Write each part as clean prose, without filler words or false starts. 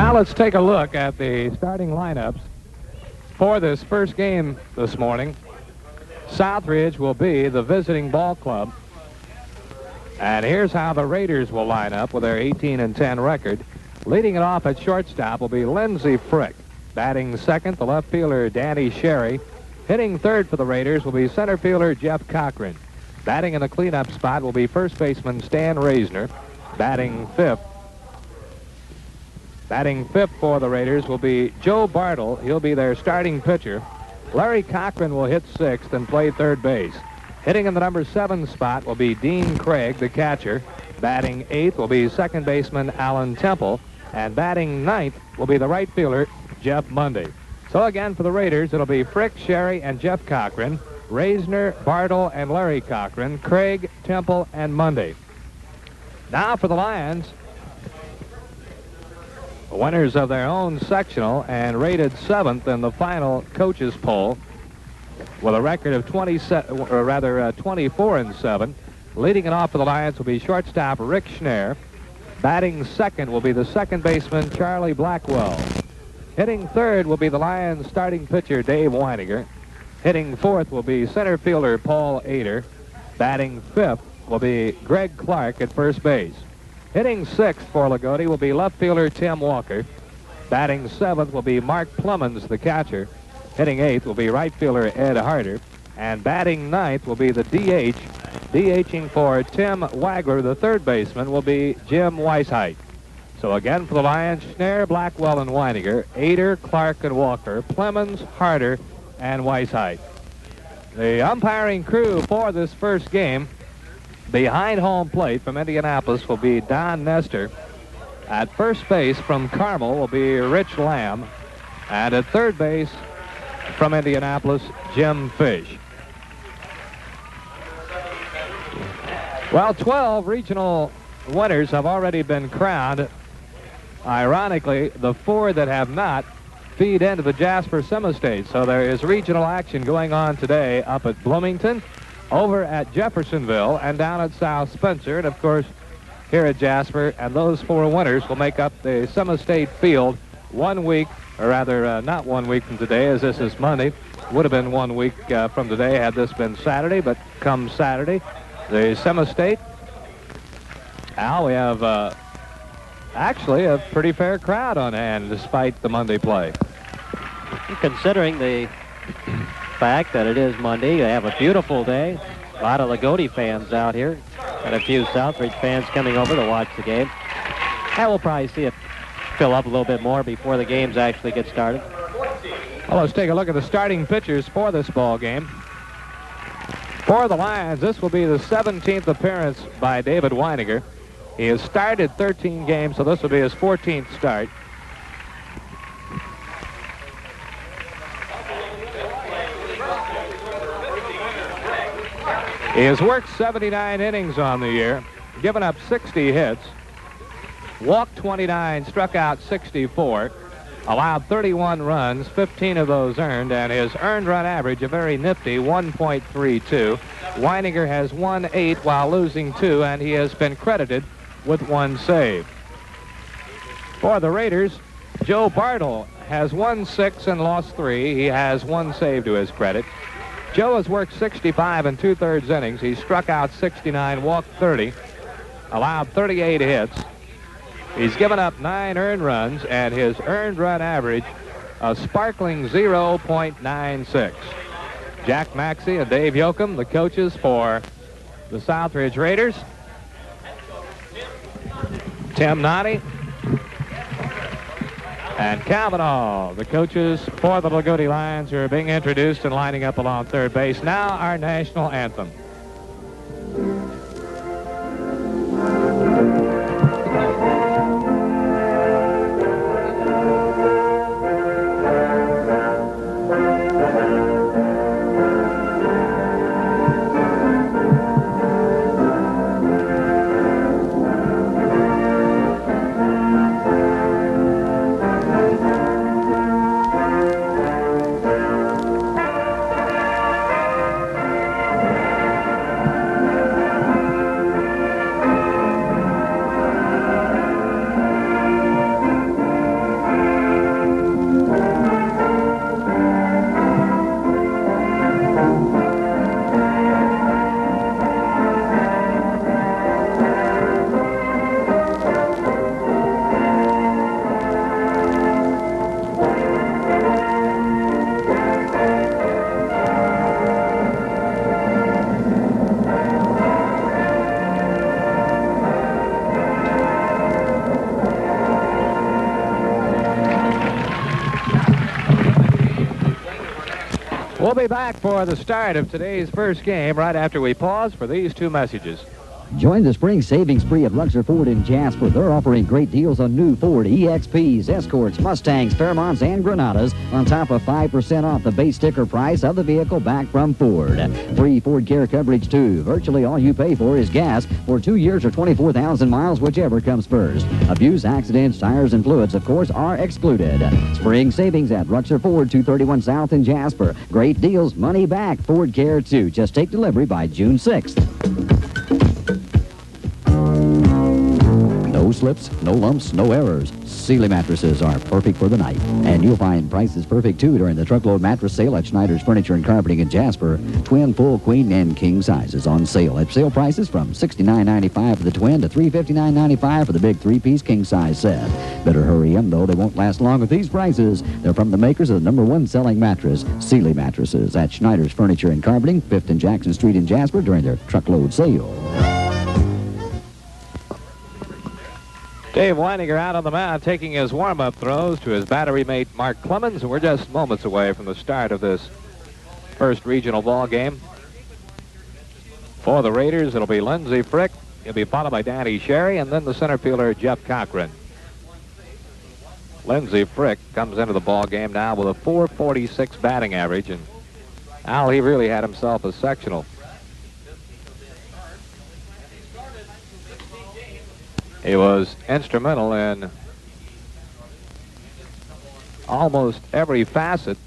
Now let's take a look at the starting lineups for this first game this morning. Southridge will be the visiting ball club. And here's how the Raiders will line up with their 18-10 record. Leading it off at shortstop will be Lindsey Frick. Batting second, the left fielder Danny Sherry. Hitting third for the Raiders will be center fielder Jeff Cochran. Batting in the cleanup spot will be first baseman Stan Reisner. Batting fifth for the Raiders will be Joe Bartle. He'll be their starting pitcher. Larry Cochran will hit sixth and play third base. Hitting in the number 7 spot will be Dean Craig, the catcher. Batting eighth will be second baseman Alan Temple. And batting ninth will be the right fielder Jeff Mundy. So again, for the Raiders, it'll be Frick, Sherry, and Jeff Cochran. Reisner, Bartle, and Larry Cochran. Craig, Temple, and Mundy. Now for the Lions. Winners of their own sectional and rated 7th in the final coaches poll with a record of 24-7. Leading it off for the Lions will be shortstop Rick Schneier. Batting second will be the second baseman Charlie Blackwell. Hitting third will be the Lions starting pitcher Dave Weininger. Hitting fourth will be center fielder Paul Ader. Batting fifth will be Greg Clark at first base. Hitting sixth for Loogootee will be left fielder Tim Walker. Batting seventh will be Mark Plummins, the catcher. Hitting eighth will be right fielder Ed Harder. And batting ninth will be the DH. DHing for Tim Wagler, the third baseman, will be Jim Weisheidt. So again for the Lions, Schneier, Blackwell, and Weininger, Ader, Clark, and Walker, Plummins, Harder, and Weisheidt. The umpiring crew for this first game, behind home plate from Indianapolis, will be Don Nestor. At first base from Carmel will be Rich Lamb. And at third base from Indianapolis, Jim Fish. Well, 12 regional winners have already been crowned. Ironically, the 4 that have not feed into the Jasper Semi-State. So there is regional action going on today up at Bloomington, over at Jeffersonville, and down at South Spencer, and of course here at Jasper. And those 4 winners will make up the Semi-State field 1 week, or rather not 1 week from today, as this is Monday. Would have been 1 week from today had this been Saturday, but come Saturday, the Semi-State. Now we have actually a pretty fair crowd on hand despite the Monday play. Considering the fact that it is Monday, they have a beautiful day. A lot of Loogootee fans out here, and a few Southridge fans coming over to watch the game. And we'll probably see it fill up a little bit more before the games actually get started. Well, let's take a look at the starting pitchers for this ball game. For the Lions, this will be the 17th appearance by David Weininger. He has started 13 games, so this will be his 14th start. He has worked 79 innings on the year, given up 60 hits, walked 29, struck out 64, allowed 31 runs, 15 of those earned, and his earned run average, a very nifty 1.32. Weininger has won 8 while losing 2, and he has been credited with 1 save. For the Raiders, Joe Bartle has won 6 and lost 3. He has 1 save to his credit. Joe has worked 65 and 2/3 innings. He struck out 69, walked 30, allowed 38 hits. He's given up 9 earned runs, and his earned run average, a sparkling 0.96. Jack Maxey and Dave Yoakum, the coaches for the Southridge Raiders. Tim Noddy and Kavanaugh, the coaches for the Loogootee Lions, who are being introduced and lining up along third base. Now our national anthem. We'll be back for the start of today's first game right after we pause for these two messages. Join the spring savings spree at Luxor Ford in Jasper. They're offering great deals on new Ford EXPs, Escorts, Mustangs, Fairmonts, and Granadas, on top of 5% off the base sticker price of the vehicle back from Ford. Free Ford Care coverage, too. Virtually all you pay for is gas for 2 years or 24,000 miles, whichever comes first. Abuse, accidents, tires, and fluids, of course, are excluded. Spring savings at Luxor Ford, 231 South in Jasper. Great deals, money back. Ford Care, too. Just take delivery by June 6th. No slips, no lumps, no errors. Sealy mattresses are perfect for the night. And you'll find prices perfect, too, during the truckload mattress sale at Schneider's Furniture and Carpeting in Jasper. Twin, full, queen, and king sizes on sale at sale prices from $69.95 for the twin to $359.95 for the big three-piece king-size set. Better hurry in, though. They won't last long with these prices. They're from the makers of the #1 selling mattress, Sealy mattresses, at Schneider's Furniture and Carpeting, 5th and Jackson Street in Jasper during their truckload sale. Dave Weininger out on the mound taking his warm-up throws to his battery mate Mark Clemens, and we're just moments away from the start of this first regional ball game. For the Raiders, it'll be Lindsey Frick. He'll be followed by Danny Sherry, and then the center fielder Jeff Cochran. Lindsey Frick comes into the ball game now with a .446 batting average, and Al, he really had himself a sectional. He was instrumental in almost every facet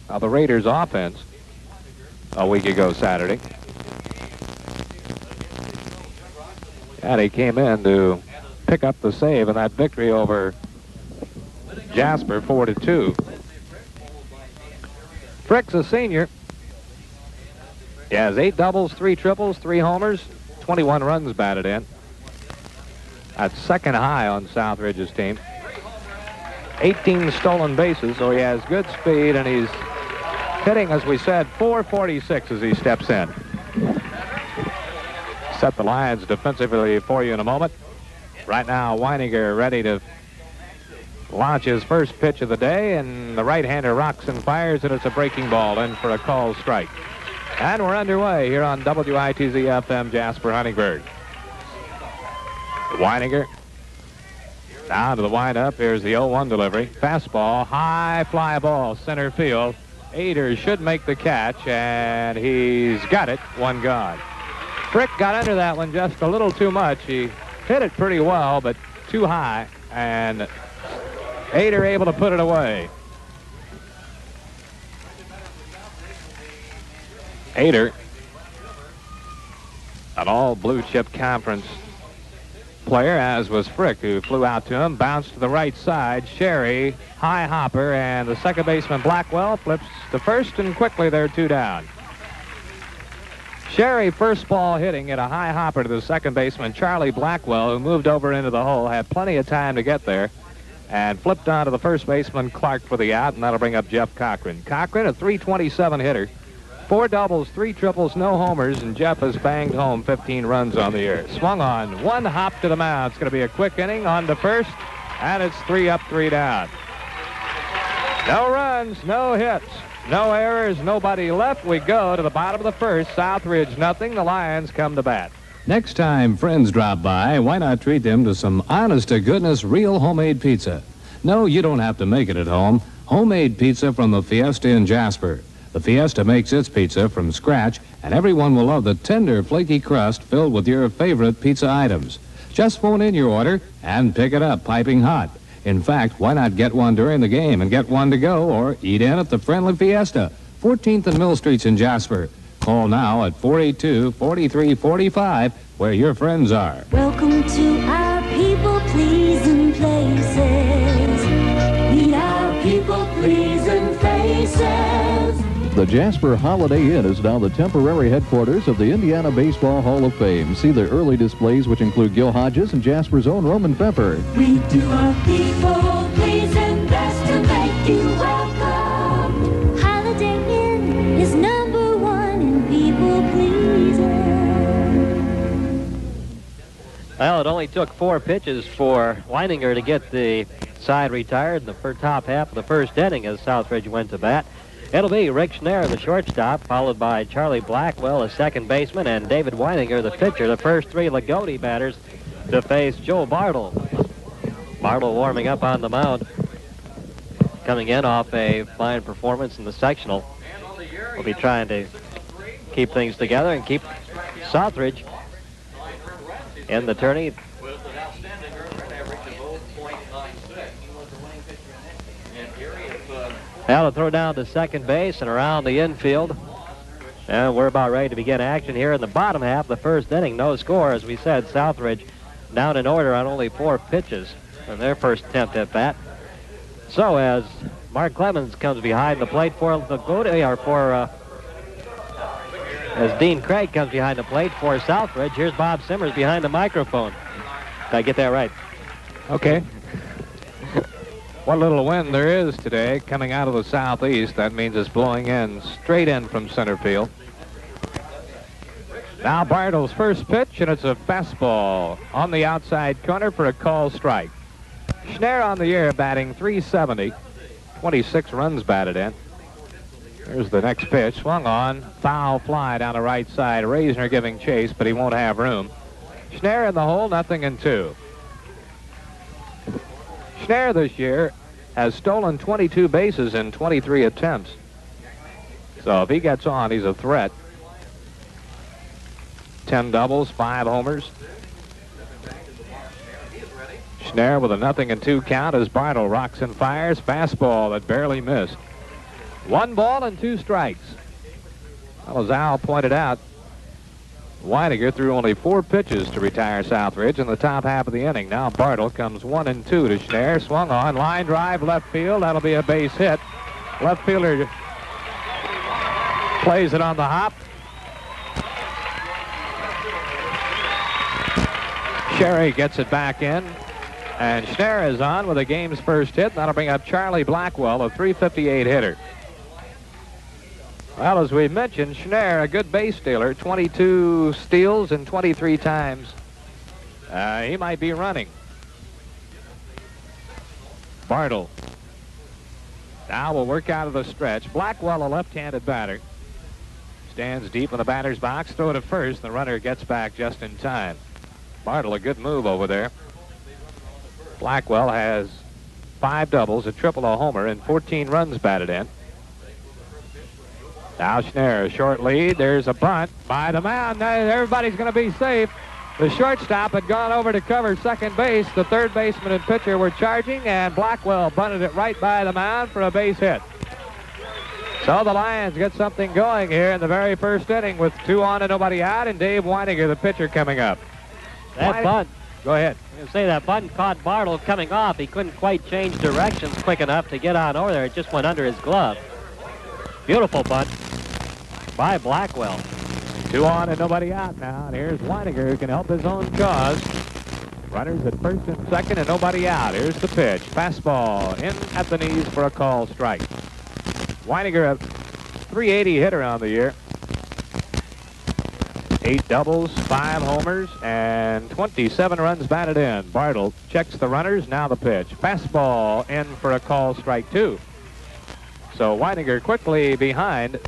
of the Raiders' offense a week ago Saturday. And he came in to pick up the save in that victory over Jasper 4-2. Frick's a senior. He has 8 doubles, 3 triples, 3 homers, 21 runs batted in. That's second high on Southridge's team. 18 stolen bases, so he has good speed, and he's hitting, as we said, .446 as he steps in. Set the Lions defensively for you in a moment. Right now, Weininger ready to launch his first pitch of the day, and the right-hander rocks and fires, and it's a breaking ball in for a called strike. And we're underway here on WITZ-FM Jasper Huntingburg. Weininger down to the windup. Here's the 0-1 delivery. Fastball, high fly ball, center field. Ader should make the catch, and he's got it. One gone. Frick got under that one just a little too much. He hit it pretty well, but too high, and Ader able to put it away. Ader, an all blue chip conference player, as was Frick, who flew out to him, bounced to the right side. Sherry, high hopper, and the second baseman Blackwell flips to first, and quickly they're 2 down. Sherry, first ball hitting at a high hopper to the second baseman Charlie Blackwell, who moved over into the hole, had plenty of time to get there, and flipped on to the first baseman Clark for the out, and that'll bring up Jeff Cochran. Cochran, a .327 hitter. 4 doubles, 3 triples, no homers, and Jeff has banged home 15 runs on the year. Swung on, 1 hop to the mound. It's going to be a quick inning, on to first, and it's 3 up, 3 down. No runs, no hits, no errors, nobody left. We go to the bottom of the first. Southridge nothing. The Lions come to bat. Next time friends drop by, why not treat them to some honest-to-goodness real homemade pizza? No, you don't have to make it at home. Homemade pizza from the Fiesta in Jasper. The Fiesta makes its pizza from scratch, and everyone will love the tender, flaky crust filled with your favorite pizza items. Just phone in your order and pick it up piping hot. In fact, why not get one during the game and get one to go, or eat in at the friendly Fiesta, 14th and Mill Streets in Jasper. Call now at 482-4345, where your friends are. Welcome to our people-pleasing places. Meet our people-pleasing faces. The Jasper Holiday Inn is now the temporary headquarters of the Indiana Baseball Hall of Fame. See the early displays, which include Gil Hodges and Jasper's own Roman Pepper. We do our people pleasing best to make you welcome. Holiday Inn is #1 in people pleasing. Well, it only took 4 pitches for Weininger to get the side retired in the top half of the first inning as Southridge went to bat. It'll be Rick Schnare, the shortstop, followed by Charlie Blackwell, the second baseman, and David Weininger, the pitcher. The first three Loogootee batters to face Joe Bartle. Bartle warming up on the mound, coming in off a fine performance in the sectional. We'll be trying to keep things together and keep Southridge in the tourney. Now to throw down to second base and around the infield. And we're about ready to begin action here in the bottom half. The first inning, no score. As we said, Southridge down in order on only 4 pitches in their first attempt at bat. So as Mark Clemens comes behind the plate for Loogootee, or as Dean Craig comes behind the plate for Southridge, here's Bob Simmers behind the microphone. Did I get that right? Okay. What little wind there is today coming out of the southeast, that means it's blowing in straight in from center field. Now Bartle's first pitch, and it's a fastball on the outside corner for a called strike. Schnare on the year batting .370, 26 runs batted in. Here's the next pitch, swung on, foul fly down the right side. Reisner giving chase, but he won't have room. Schnare in the hole, 0-2. Schnare this year has stolen 22 bases in 23 attempts. So if he gets on, he's a threat. 10 doubles, 5 homers. Schnare with a 0-2 count as Bartle rocks and fires. Fastball that barely missed. 1 ball and 2 strikes. Well, as Al pointed out, Weininger threw only 4 pitches to retire Southridge in the top half of the inning. Now Bartle comes 1-2 to Schnare. Swung on, line drive, left field. That'll be a base hit. Left fielder plays it on the hop. Sherry gets it back in. And Schnare is on with the game's first hit. That'll bring up Charlie Blackwell, a .358 hitter. Well, as we mentioned, Schnare, a good base stealer, 22 steals and 23 times. He might be running. Bartle now will work out of the stretch. Blackwell, a left-handed batter, stands deep in the batter's box. Throw to first. The runner gets back just in time. Bartle, a good move over there. Blackwell has 5 doubles, a triple, a homer, and 14 runs batted in. Now Schnare, a short lead. There's a bunt by the mound. Now everybody's going to be safe. The shortstop had gone over to cover second base. The third baseman and pitcher were charging, and Blackwell bunted it right by the mound for a base hit. So the Lions get something going here in the very first inning with 2 on and nobody out, and Dave Weininger, the pitcher, coming up. That bunt. Go ahead. I was going to say that bunt caught Bartle coming off. He couldn't quite change directions quick enough to get on over there. It just went under his glove. Beautiful bunt by Blackwell. 2 on and nobody out now. And here's Weininger, who can help his own cause. Runners at first and second and nobody out. Here's the pitch. Fastball in at the knees for a call strike. Weininger, a .380 hitter on the year. 8 doubles, 5 homers, and 27 runs batted in. Bartle checks the runners. Now the pitch. Fastball in for a call strike 2. So Weininger quickly behind.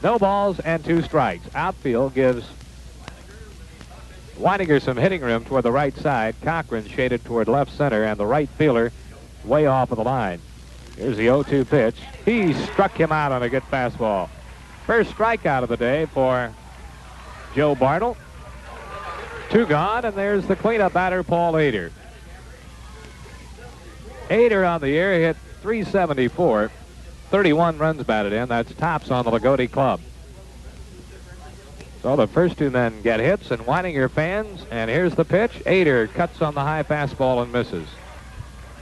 No balls and 2 strikes. Outfield gives Weininger some hitting room toward the right side. Cochran shaded toward left center, and the right fielder way off of the line. Here's the 0-2 pitch. He struck him out on a good fastball. First strikeout of the day for Joe Bartle. 2 gone, and there's the cleanup batter, Paul Ader. Ader on the year hit .374. 31 runs batted in. That's tops on the Loogootee club. So the first 2 men get hits, and Weininger fans, and here's the pitch. Ader cuts on the high fastball and misses.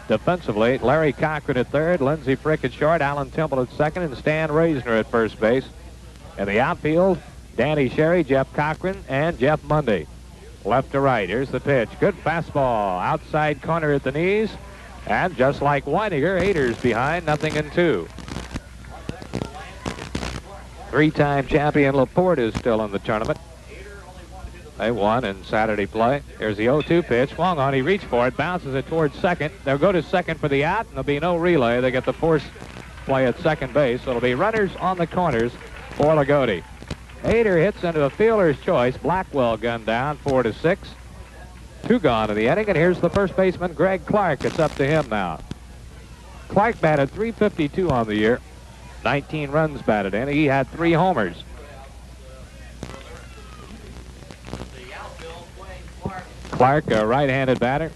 Defensively, Larry Cochran at third, Lindsey Frick at short, Alan Temple at second, and Stan Reisner at first base. In the outfield, Danny Sherry, Jeff Cochran, and Jeff Mundy. Left to right, here's the pitch. Good fastball, outside corner at the knees. And just like Weininger, Ader's behind, 0-2. 3-time champion Laporte is still in the tournament. They won in Saturday play. Here's the 0-2 pitch. Swung on, he reached for it, bounces it towards second. They'll go to second for the out, and there'll be no relay. They get the force play at second base. So it'll be runners on the corners for Loogootee. Ader hits into a fielder's choice. Blackwell gunned down, 4-6. 2 gone in the inning, and here's the first baseman, Greg Clark. It's up to him now. Clark batted .352 on the year. 19 runs batted in. He had 3 homers. Clark, a right-handed batter.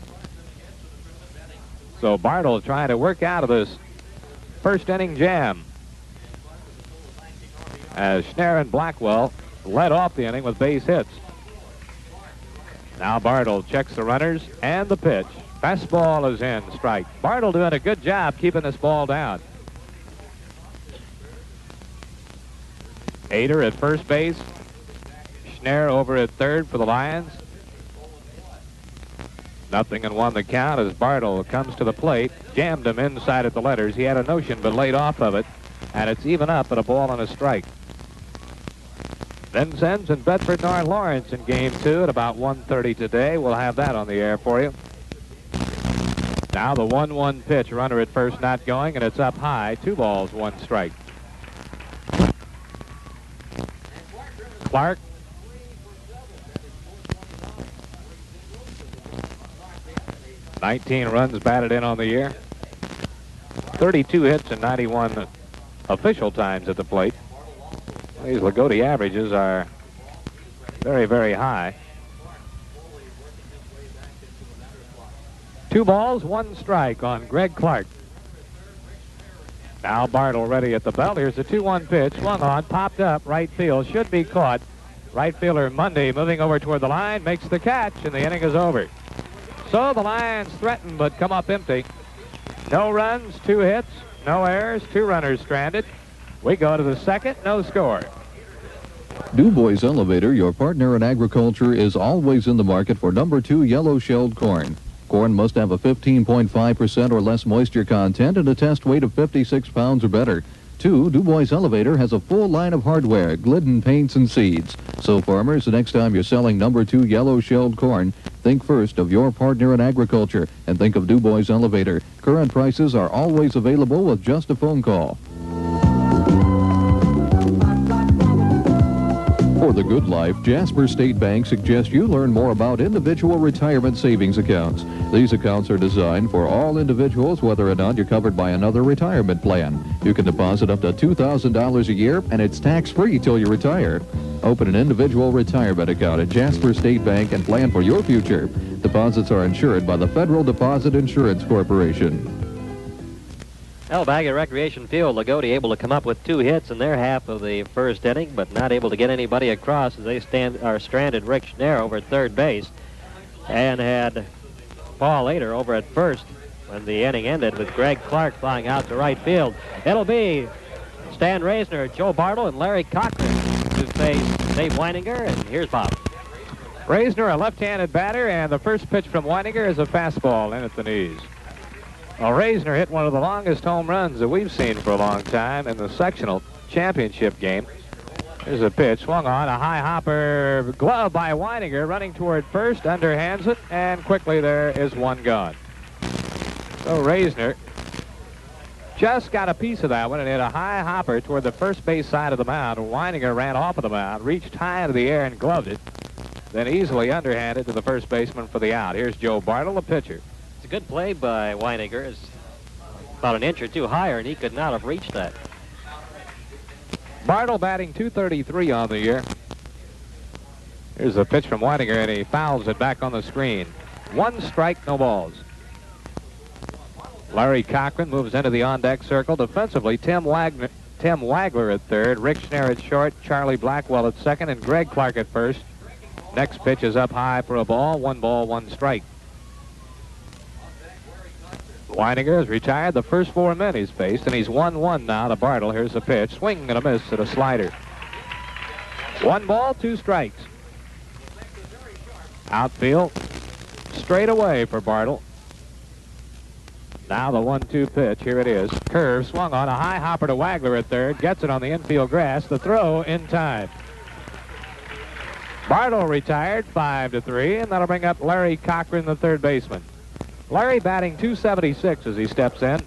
So Bartle trying to work out of this first inning jam, as Schnarr and Blackwell led off the inning with base hits. Now Bartle checks the runners and the pitch. Fastball is in, strike. Bartle doing a good job keeping this ball down. Ader at first base. Schnarr over at third for the Lions. 0-1 the count as Bartle comes to the plate. Jammed him inside at the letters. He had a notion but laid off of it. And it's even up at a ball and a strike. Vincennes and Bedford North Lawrence in game 2 at about 1:30 today. We'll have that on the air for you. Now the 1-1 pitch. Runner at first not going, and it's up high. 2 balls, 1 strike. Clark. "19 runs batted in on the year. 32 hits and 91 official times at the plate. These Loogootee averages are very, very high. 2 balls, 1 strike on Greg Clark. Now Bartle ready at the belt. Here's the 2-1 pitch. Swung on, popped up, right field. Should be caught. Right fielder Monday moving over toward the line, makes the catch, and the inning is over. So the Lions threaten but come up empty. No runs, 2 hits, no errors, 2 runners stranded. We go to the second, no score. DuBois Elevator, your partner in agriculture, is always in the market for number 2 yellow-shelled corn. Corn must have a 15.5% or less moisture content and a test weight of 56 pounds or better. 2, DuBois Elevator has a full line of hardware, Glidden paints and seeds. So farmers, the next time you're selling number 2 yellow-shelled corn, think first of your partner in agriculture and think of DuBois Elevator. Current prices are always available with just a phone call. For the good life, Jasper State Bank suggests you learn more about individual retirement savings accounts. These accounts are designed for all individuals, whether or not you're covered by another retirement plan. You can deposit up to $2,000 a year, and it's tax-free till you retire. Open an individual retirement account at Jasper State Bank and plan for your future. Deposits are insured by the Federal Deposit Insurance Corporation. Back at Recreation Field, Loogootee able to come up with 2 hits in their half of the first inning, but not able to get anybody across as they stranded Rick Schnarr over at third base and had Paul Ader over at first when the inning ended with Greg Clark flying out to right field. It'll be Stan Reisner, Joe Bartle, and Larry Cochran to face Dave Weininger, and here's Bob. Reisner, a left-handed batter, and the first pitch from Weininger is a fastball in at the knees. Well, Reisner hit one of the longest home runs that we've seen for a long time in the sectional championship game. Here's a pitch, swung on, a high hopper, glove by Weininger, running toward first, underhands it, and quickly there is 1 gone. So Reisner just got a piece of that one and hit a high hopper toward the first base side of the mound. Weininger ran off of the mound, reached high into the air and gloved it, then easily underhanded to the first baseman for the out. Here's Joe Bartle, the pitcher. It's a good play by Weininger. It's about an inch or 2 higher, and he could not have reached that. Bartle batting .233 on the year. Here's a pitch from Weininger, and he fouls it back on the screen. 1 strike, no balls. Larry Cochran moves into the on-deck circle. Defensively, Tim Wagler at third, Rick Schnarr at short, Charlie Blackwell at second, and Greg Clark at first. Next pitch is up high for a ball. 1 ball, 1 strike. Weininger has retired the first 4 men he's faced, and he's 1-1 now to Bartle. Here's the pitch. Swing and a miss at a slider. 1 ball, 2 strikes. Outfield, straight away for Bartle. Now the 1-2 pitch. Here it is. Curve, swung on, a high hopper to Wagler at third. Gets it on the infield grass. The throw in time. Bartle retired 5-3, and that'll bring up Larry Cochran, the third baseman. Larry batting .276 as he steps in.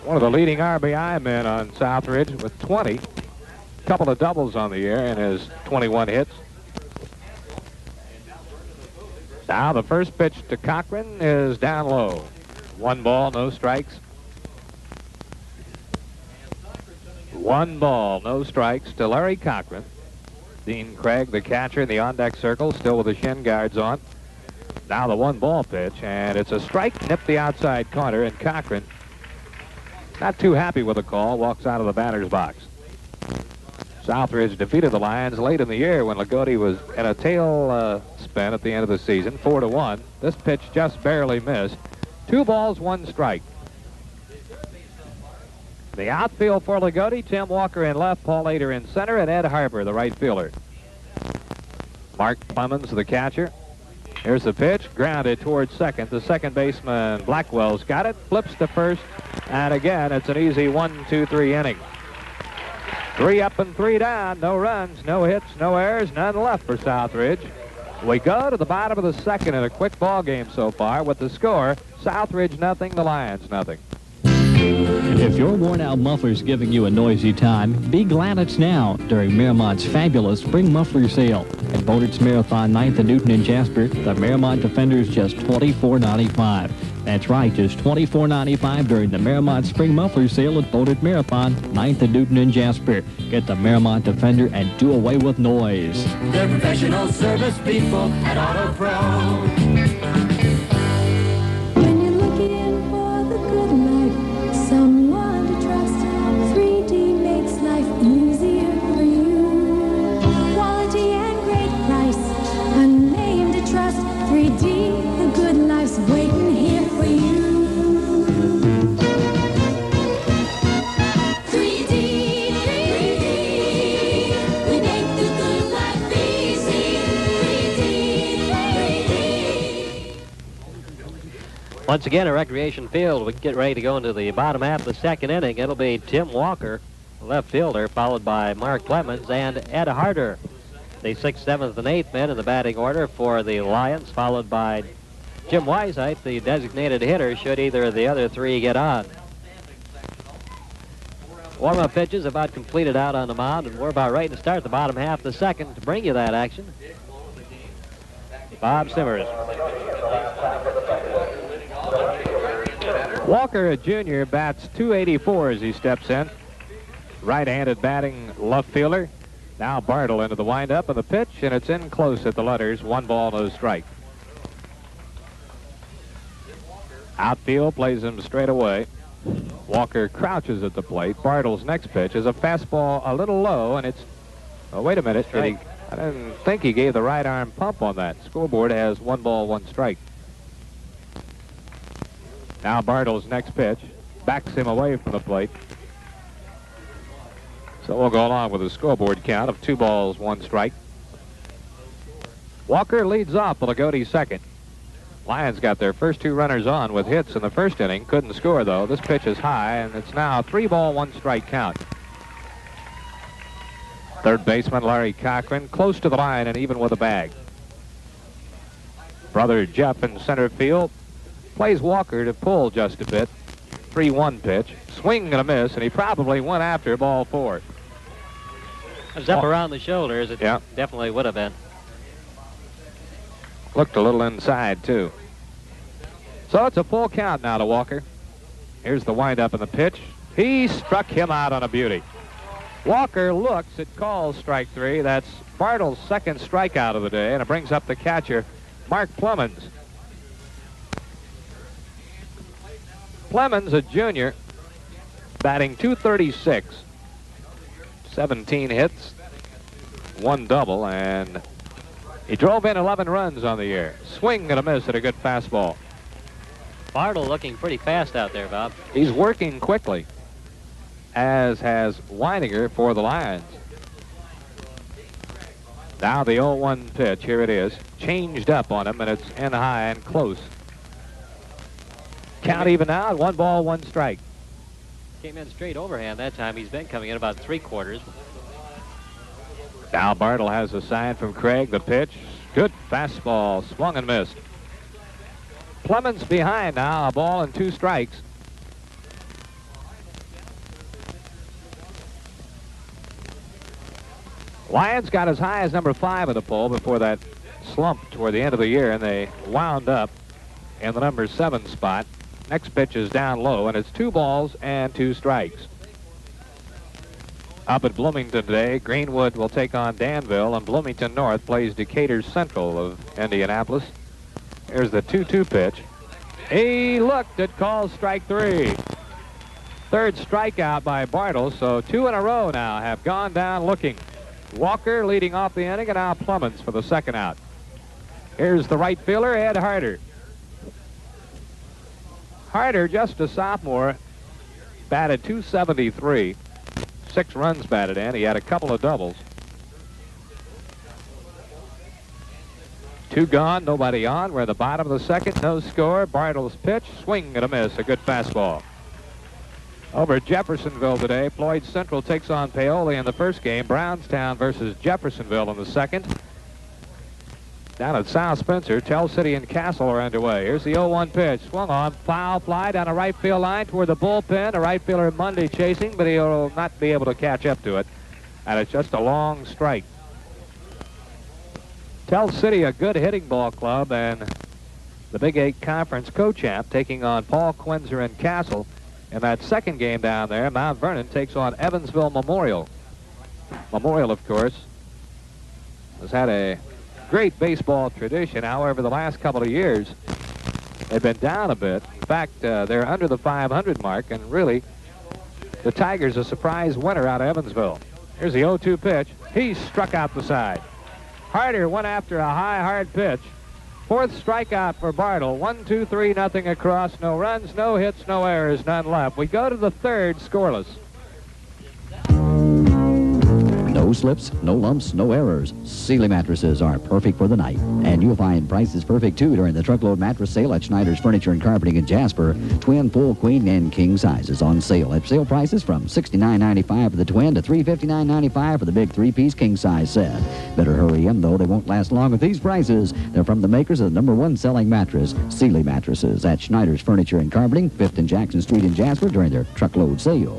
one of the leading RBI men on Southridge with 20. Couple of doubles on the year and his 21 hits. Now the first pitch to Cochran is down low. 1 ball, no strikes. 1 ball, no strikes to Larry Cochran. Dean Craig, the catcher in the on-deck circle, still with the shin guards on. Now the 1 ball pitch, and it's a strike, nipped the outside corner, and Cochran, not too happy with the call, walks out of the batter's box. Southridge defeated the Lions late in the year when Loogootee was in a tail spin at the end of the season, 4-1. This pitch just barely missed. 2 balls, 1 strike. The outfield for Loogootee, Tim Walker in left, Paul Ader in center, and Ed Harper, the right fielder. Mark Clemens, the catcher. Here's the pitch, grounded towards second. The second baseman, Blackwell's got it, flips to first, and again, it's an easy 1-2-3 inning. 3 up and 3 down, no runs, no hits, no errors, none left for Southridge. We go to the bottom of the second in a quick ball game so far with the score, Southridge nothing, the Lions nothing. If your worn-out muffler's giving you a noisy time, be glad it's now during Miramont's fabulous spring muffler sale. At Bodert's Marathon 9th and Newton and Jasper, the Miramont Defender's just $24.95. That's right, just $24.95 during the Miramont Spring Muffler Sale at Bodert Marathon, 9th and Newton and Jasper. Get the Miramont Defender and do away with noise. They're professional service people at Auto Pro. When you're looking for the good life, someone to trust, 3D makes life easier for you. Quality and great price, a name to trust, 3D, the good life's waiting here for you. 3D, we make the good life easy. 3D. Once again, a recreation field. We get ready to go into the bottom half of the second inning. It'll be Tim Walker, left fielder, followed by Mark Clemens and Ed Harder. The 6th, 7th, and 8th men in the batting order for the Lions, followed by Jim Weishaupt, the designated hitter, should either of the other 3 get on. Warm-up pitches about completed out on the mound, and we're about ready to start the bottom half of the second to bring you that action. Bob Simmers. Walker, a junior, bats .284 as he steps in. Right-handed batting left fielder. Now Bartle into the windup of the pitch, and it's in close at the letters. 1 ball, no strike. Outfield plays him straight away. Walker crouches at the plate. Bartle's next pitch is a fastball a little low, and it's... Oh, wait a minute. I didn't think he gave the right arm pump on that. Scoreboard has 1 ball, 1 strike. Now Bartle's next pitch backs him away from the plate. So we'll go along with a scoreboard count of 2 balls, 1 strike. Walker leads off the Loogootee second. Lions got their first 2 runners on with hits in the first inning. Couldn't score, though. This pitch is high, and it's now 3 ball, 1 strike count. Third baseman Larry Cochran close to the line and even with a bag. Brother Jeff in center field plays Walker to pull just a bit. 3-1 pitch. Swing and a miss, and he probably went after ball 4. It was up around the shoulders. It Yeah. definitely would have been. Looked a little inside, too. So it's a full count now to Walker. Here's the windup and the pitch. He struck him out on a beauty. Walker looks, it calls strike 3. That's Bartle's second strikeout of the day, and it brings up the catcher, Mark Clemens. Clemens, a junior, batting .236. 17 hits, 1 double, and he drove in 11 runs on the year. Swing and a miss at a good fastball. Bartle looking pretty fast out there, Bob. He's working quickly, as has Weininger for the Lions. Now the 0-1 pitch, here it is. Changed up on him, and it's in high and close. Count even now at 1 ball, 1 strike. Came in straight overhand that time. He's been coming in about 3/4. Now Bartle has a sign from Craig. The pitch, good fastball, swung and missed. Clemens behind now, a ball and 2 strikes. Lions got as high as number 5 of the poll before that slump toward the end of the year, and they wound up in the number 7 spot. Next pitch is down low, and it's 2 balls and 2 strikes. Up at Bloomington today, Greenwood will take on Danville, and Bloomington North plays Decatur Central of Indianapolis. Here's the 2-2 pitch. He looked, it calls strike 3. Third strikeout by Bartle, so 2 in a row now have gone down looking. Walker leading off the inning, and now Plummins for the second out. Here's the right fielder, Ed Harder. Harder, just a sophomore, batted .273. 6 runs batted in. He had a couple of doubles. 2 gone, nobody on. We're at the bottom of the second, no score. Bartle's pitch, swing and a miss, a good fastball. Over at Jeffersonville today, Floyd Central takes on Paoli in the first game. Brownstown versus Jeffersonville in the second. Down at South Spencer, Tell City and Castle are underway. Here's the 0-1 pitch. Swung on, foul fly down a right field line toward the bullpen. A right fielder Monday chasing, but he'll not be able to catch up to it. And it's just a long strike. Tell City, a good hitting ball club, and the Big 8 Conference co-champ taking on Paul Quinzer and Castle. In that second game down there, Mount Vernon takes on Evansville Memorial. Memorial, of course, has had a great baseball tradition. However, the last couple of years, they've been down a bit. In fact, they're under the 500 mark, and really, the Tigers a surprise winner out of Evansville. Here's the 0-2 pitch. He struck out the side. Harder went after a high, hard pitch. 4th strikeout for Bartle. 1-2-3, nothing across. No runs, no hits, no errors, none left. We go to the third, scoreless. No slips, no lumps, no errors. Sealy mattresses are perfect for the night. And you'll find prices perfect, too, during the truckload mattress sale at Schneider's Furniture and Carpeting in Jasper. Twin, full, queen, and king sizes on sale at sale prices from $69.95 for the twin to $359.95 for the big 3-piece king-size set. Better hurry in, though. They won't last long at these prices. They're from the makers of the #1 selling mattress, Sealy mattresses, at Schneider's Furniture and Carpeting, 5th and Jackson Street in Jasper during their truckload sale.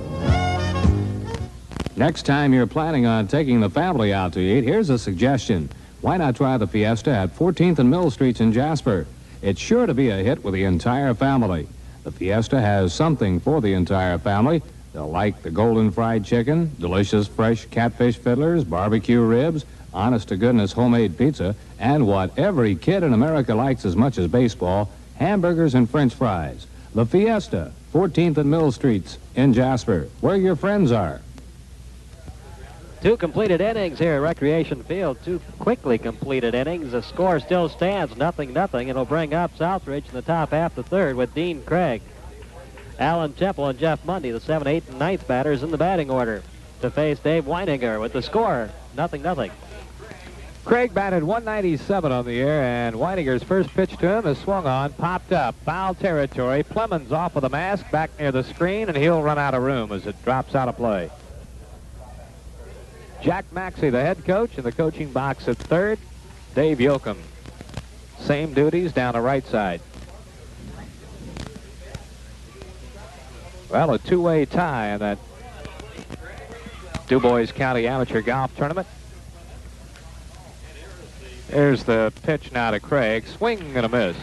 Next time you're planning on taking the family out to eat, here's a suggestion. Why not try the Fiesta at 14th and Mill Streets in Jasper? It's sure to be a hit with the entire family. The Fiesta has something for the entire family. They'll like the golden fried chicken, delicious fresh catfish fiddlers, barbecue ribs, honest-to-goodness homemade pizza, and what every kid in America likes as much as baseball, hamburgers and French fries. The Fiesta, 14th and Mill Streets in Jasper, where your friends are. 2 completed innings here at Recreation Field. 2 quickly completed innings. The score still stands 0-0. It'll bring up Southridge in the top half of the third with Dean Craig. Alan Temple and Jeff Mundy, the 7th, 8th, and 9th batters in the batting order, to face Dave Weininger with the score 0-0. Craig batted .197 on the year, and Weininger's first pitch to him is swung on, popped up, foul territory. Plemons off of the mask, back near the screen, and he'll run out of room as it drops out of play. Jack Maxey, the head coach, in the coaching box at third. Dave Yoakum, same duties down the right side. Well, a 2-way tie in that DuBois County Amateur Golf Tournament. There's the pitch now to Craig. Swing and a miss.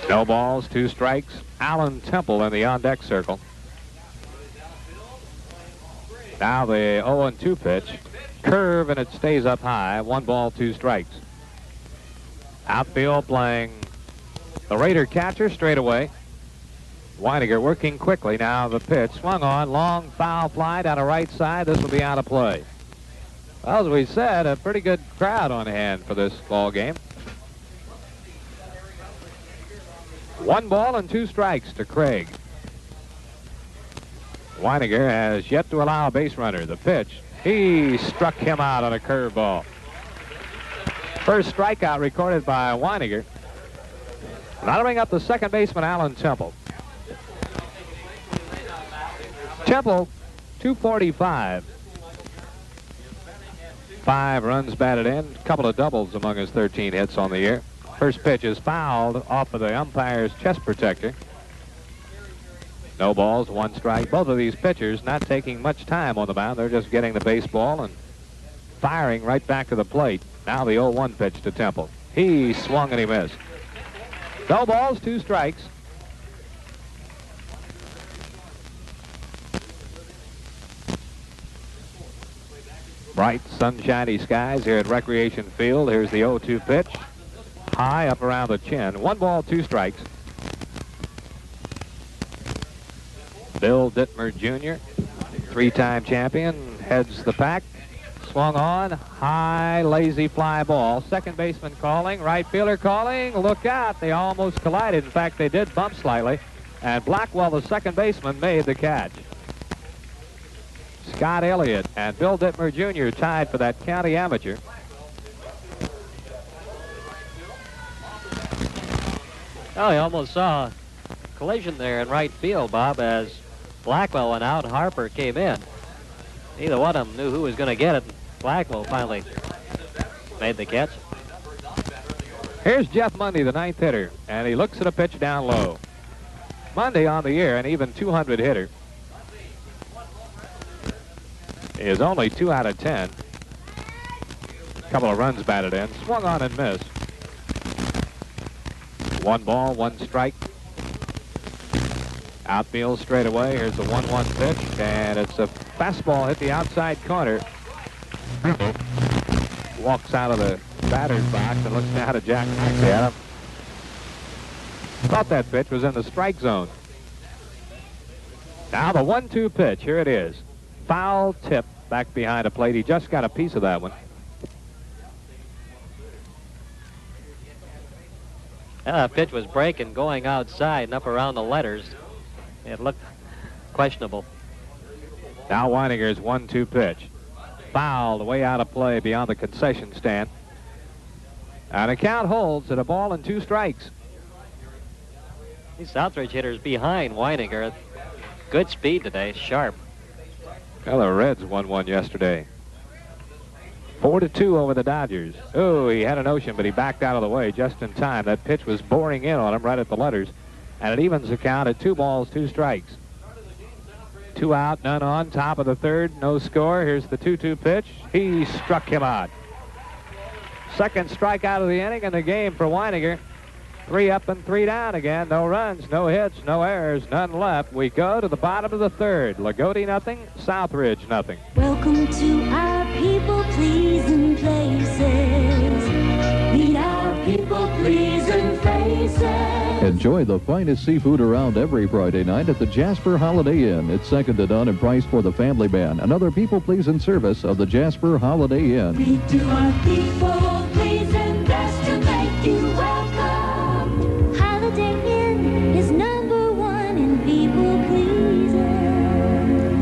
No balls, 2 strikes. Alan Temple in the on-deck circle. Now the 0-2 pitch. Curve, and it stays up high. 1 ball, 2 strikes. Outfield playing the Raider catcher straight away. Weininger working quickly. Now the pitch. Swung on. Long foul fly down the right side. This will be out of play. Well, as we said, a pretty good crowd on hand for this ball game. 1 ball and 2 strikes to Craig. Weininger has yet to allow a base runner. The pitch, he struck him out on a curveball. First strikeout recorded by Weininger. That'll bring up the second baseman, Alan Temple. Temple, .245. 5 runs batted in, a couple of doubles among his 13 hits on the year. First pitch is fouled off of the umpire's chest protector. No balls, 1 strike. Both of these pitchers not taking much time on the mound. They're just getting the baseball and firing right back to the plate. Now the 0-1 pitch to Temple. He swung and he missed. No balls, 2 strikes. Bright, sunshiny skies here at Recreation Field. Here's the 0-2 pitch. High up around the chin. 1 ball, 2 strikes. Bill Dittmer Jr., 3-time champion, heads the pack. Swung on. High, lazy fly ball. Second baseman calling. Right fielder calling. Look out. They almost collided. In fact, they did bump slightly. And Blackwell, the second baseman, made the catch. Scott Elliott and Bill Dittmer Jr. tied for that county amateur. Oh, he almost saw a collision there in right field, Bob, as Blackwell went out. Harper came in. Neither one of them knew who was going to get it. Blackwell finally made the catch. Here's Jeff Mundy, the 9th hitter, and he looks at a pitch down low. Mundy on the year, an even 200 hitter. He is only 2 out of 10. Couple of runs batted in. Swung on and missed. 1 ball, 1 strike. Outfield straight away. Here's the 1-1 pitch, and it's a fastball hit the outside corner. Walks out of the batter's box and looks down at Jack McAdam. Thought that pitch was in the strike zone. Now the 1-2 pitch. Here it is. Foul tip back behind a plate. He just got a piece of that one. That pitch was breaking, going outside and up around the letters. It looked questionable. Now Weininger's 1-2 pitch. Fouled way out of play beyond the concession stand. And a count holds at 1 ball and 2 strikes. These Southridge hitters behind Weininger. Good speed today, sharp. Well, the Reds won 1 yesterday. 4-2 over the Dodgers. Oh, he had a notion, but he backed out of the way just in time. That pitch was boring in on him right at the letters. And it evens the count at 2 balls, 2 strikes. 2 out, none on, top of the 3rd, no score. Here's the 2-2 pitch. He struck him out. Second strikeout of the inning and the game for Weininger. 3 up and 3 down again. No runs, no hits, no errors, none left. We go to the bottom of the 3rd. Loogootee nothing, Southridge nothing. Welcome to our people-pleasing places. Meet our people-pleasing faces. Enjoy the finest seafood around every Friday night at the Jasper Holiday Inn. It's second to none in price for the family man. Another people-pleasing service of the Jasper Holiday Inn. We do our people-pleasing best to make you welcome. Holiday Inn is #1 in people-pleasing.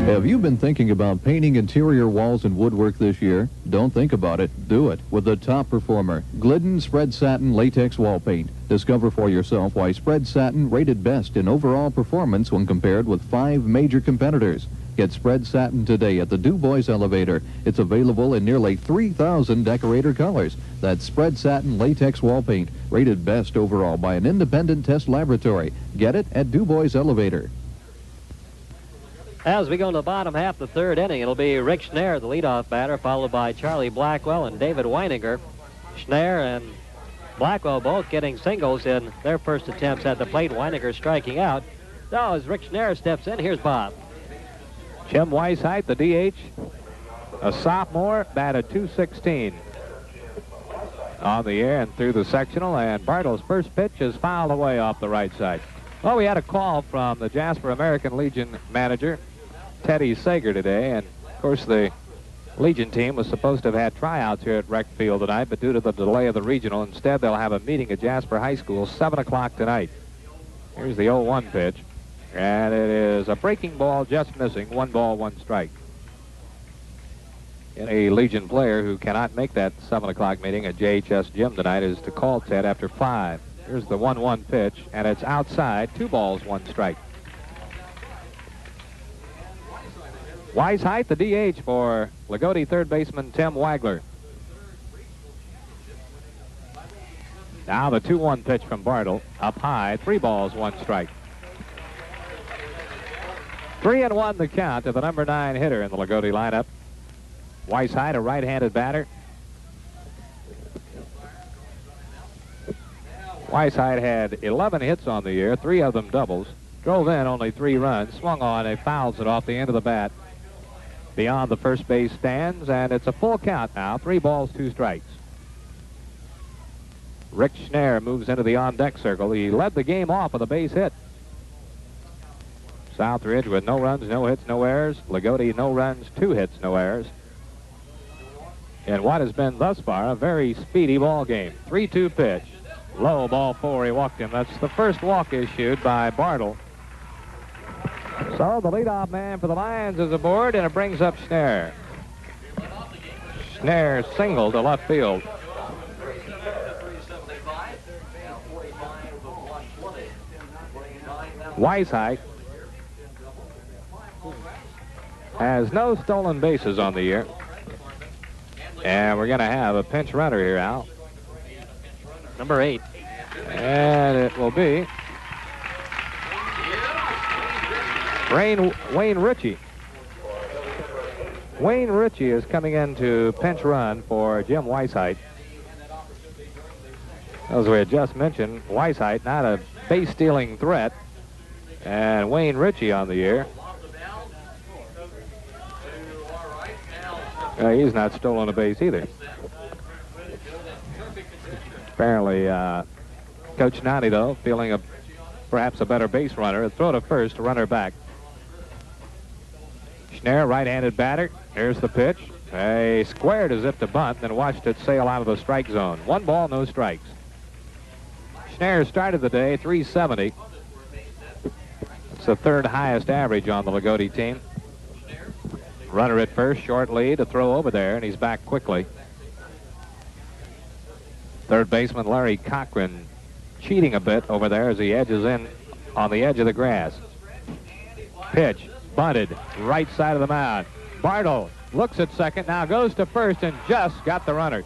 Have you been thinking about painting interior walls and woodwork this year? Don't think about it. Do it with the top performer, Glidden Spread Satin Latex Wall Paint. Discover for yourself why Spread Satin rated best in overall performance when compared with 5 major competitors. Get Spread Satin today at the Du Bois Elevator. It's available in nearly 3,000 decorator colors. That's Spread Satin Latex Wall Paint, rated best overall by an independent test laboratory. Get it at Du Bois Elevator. As we go to the bottom half of the 3rd inning, it'll be Rick Schnare, the leadoff batter, followed by Charlie Blackwell and David Weininger. Schnare and Blackwell both getting singles in their first attempts at the plate. Weininger striking out. Now as Rick Schnare steps in, here's Bob. Jim Weisheidt, the DH, a sophomore, batted .216 on the air and through the sectional, and Bartle's first pitch is fouled away off the right side. Well, we had a call from the Jasper American Legion manager, Teddy Sager, today, and of course the Legion team was supposed to have had tryouts here at Rec Field tonight, but due to the delay of the regional, instead they'll have a meeting at Jasper High School, 7 o'clock tonight. Here's the 0-1 pitch, and it is a breaking ball, just missing. 1 ball, 1 strike. And a Legion player who cannot make that 7 o'clock meeting at JHS Gym tonight is to call Ted after 5. Here's the 1-1 pitch, and it's outside. 2 balls, 1 strike. Weisheidt, the DH for Loogootee third baseman Tim Wagler. Now the 2-1 pitch from Bartle, up high. 3 balls, 1 strike. 3-1 the count to the number 9 hitter in the Loogootee lineup. Whiteside, a right-handed batter. Whiteside had 11 hits on the year, 3 of them doubles. Drove in only 3 runs, swung on, and fouls it off the end of the bat beyond the first base stands, and it's a full count now. 3 balls, 2 strikes. Rick Schnare moves into the on-deck circle. He led the game off with a base hit. Southridge with no runs, no hits, no errors. Loogootee, no runs, 2 hits, no errors. In what has been thus far a very speedy ball game. 3-2 pitch. Low, ball 4. He walked him. That's the first walk issued by Bartle. So the leadoff man for the Lions is aboard, and it brings up Schnare. Schnare singled to left field. Whiteside has no stolen bases on the year. And we're going to have a pinch runner here, Al. Number 8. And it will be Wayne Ritchie. Wayne Ritchie is coming in to pinch run for Jim Whiteside. As we had just mentioned, Whiteside not a base-stealing threat. And Wayne Ritchie on the year. He's not stolen a base either. Apparently, Coach Nani, though, feeling perhaps a better base runner. A throw to first, runner back. Schnare, right-handed batter. Here's the pitch. He squared as if to bunt, then watched it sail out of the strike zone. 1 ball, no strikes. Schnare started the day 370. It's the 3rd highest average on the Loogootee team. Runner at first, short lead, a throw over there, and he's back quickly. Third baseman Larry Cochran cheating a bit over there as he edges in on the edge of the grass. Pitch, bunted, right side of the mound. Bartle looks at second, now goes to first and just got the runner.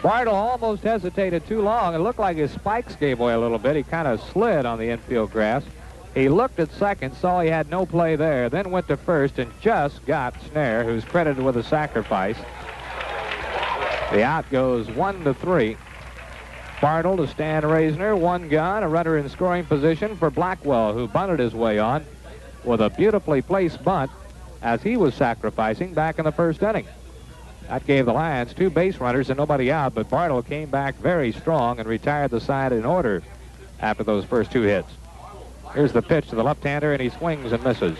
Bartle almost hesitated too long. It looked like his spikes gave way a little bit. He kind of slid on the infield grass. He looked at second, saw he had no play there, then went to first and just got Schnare, who's credited with a sacrifice. The out goes 1-3. Bartle to Stan Reisner, 1 gone, a runner in scoring position for Blackwell, who bunted his way on with a beautifully placed bunt as he was sacrificing back in the first inning. That gave the Lions 2 base runners and nobody out, but Bartle came back very strong and retired the side in order after those first 2 hits. Here's the pitch to the left-hander, and he swings and misses.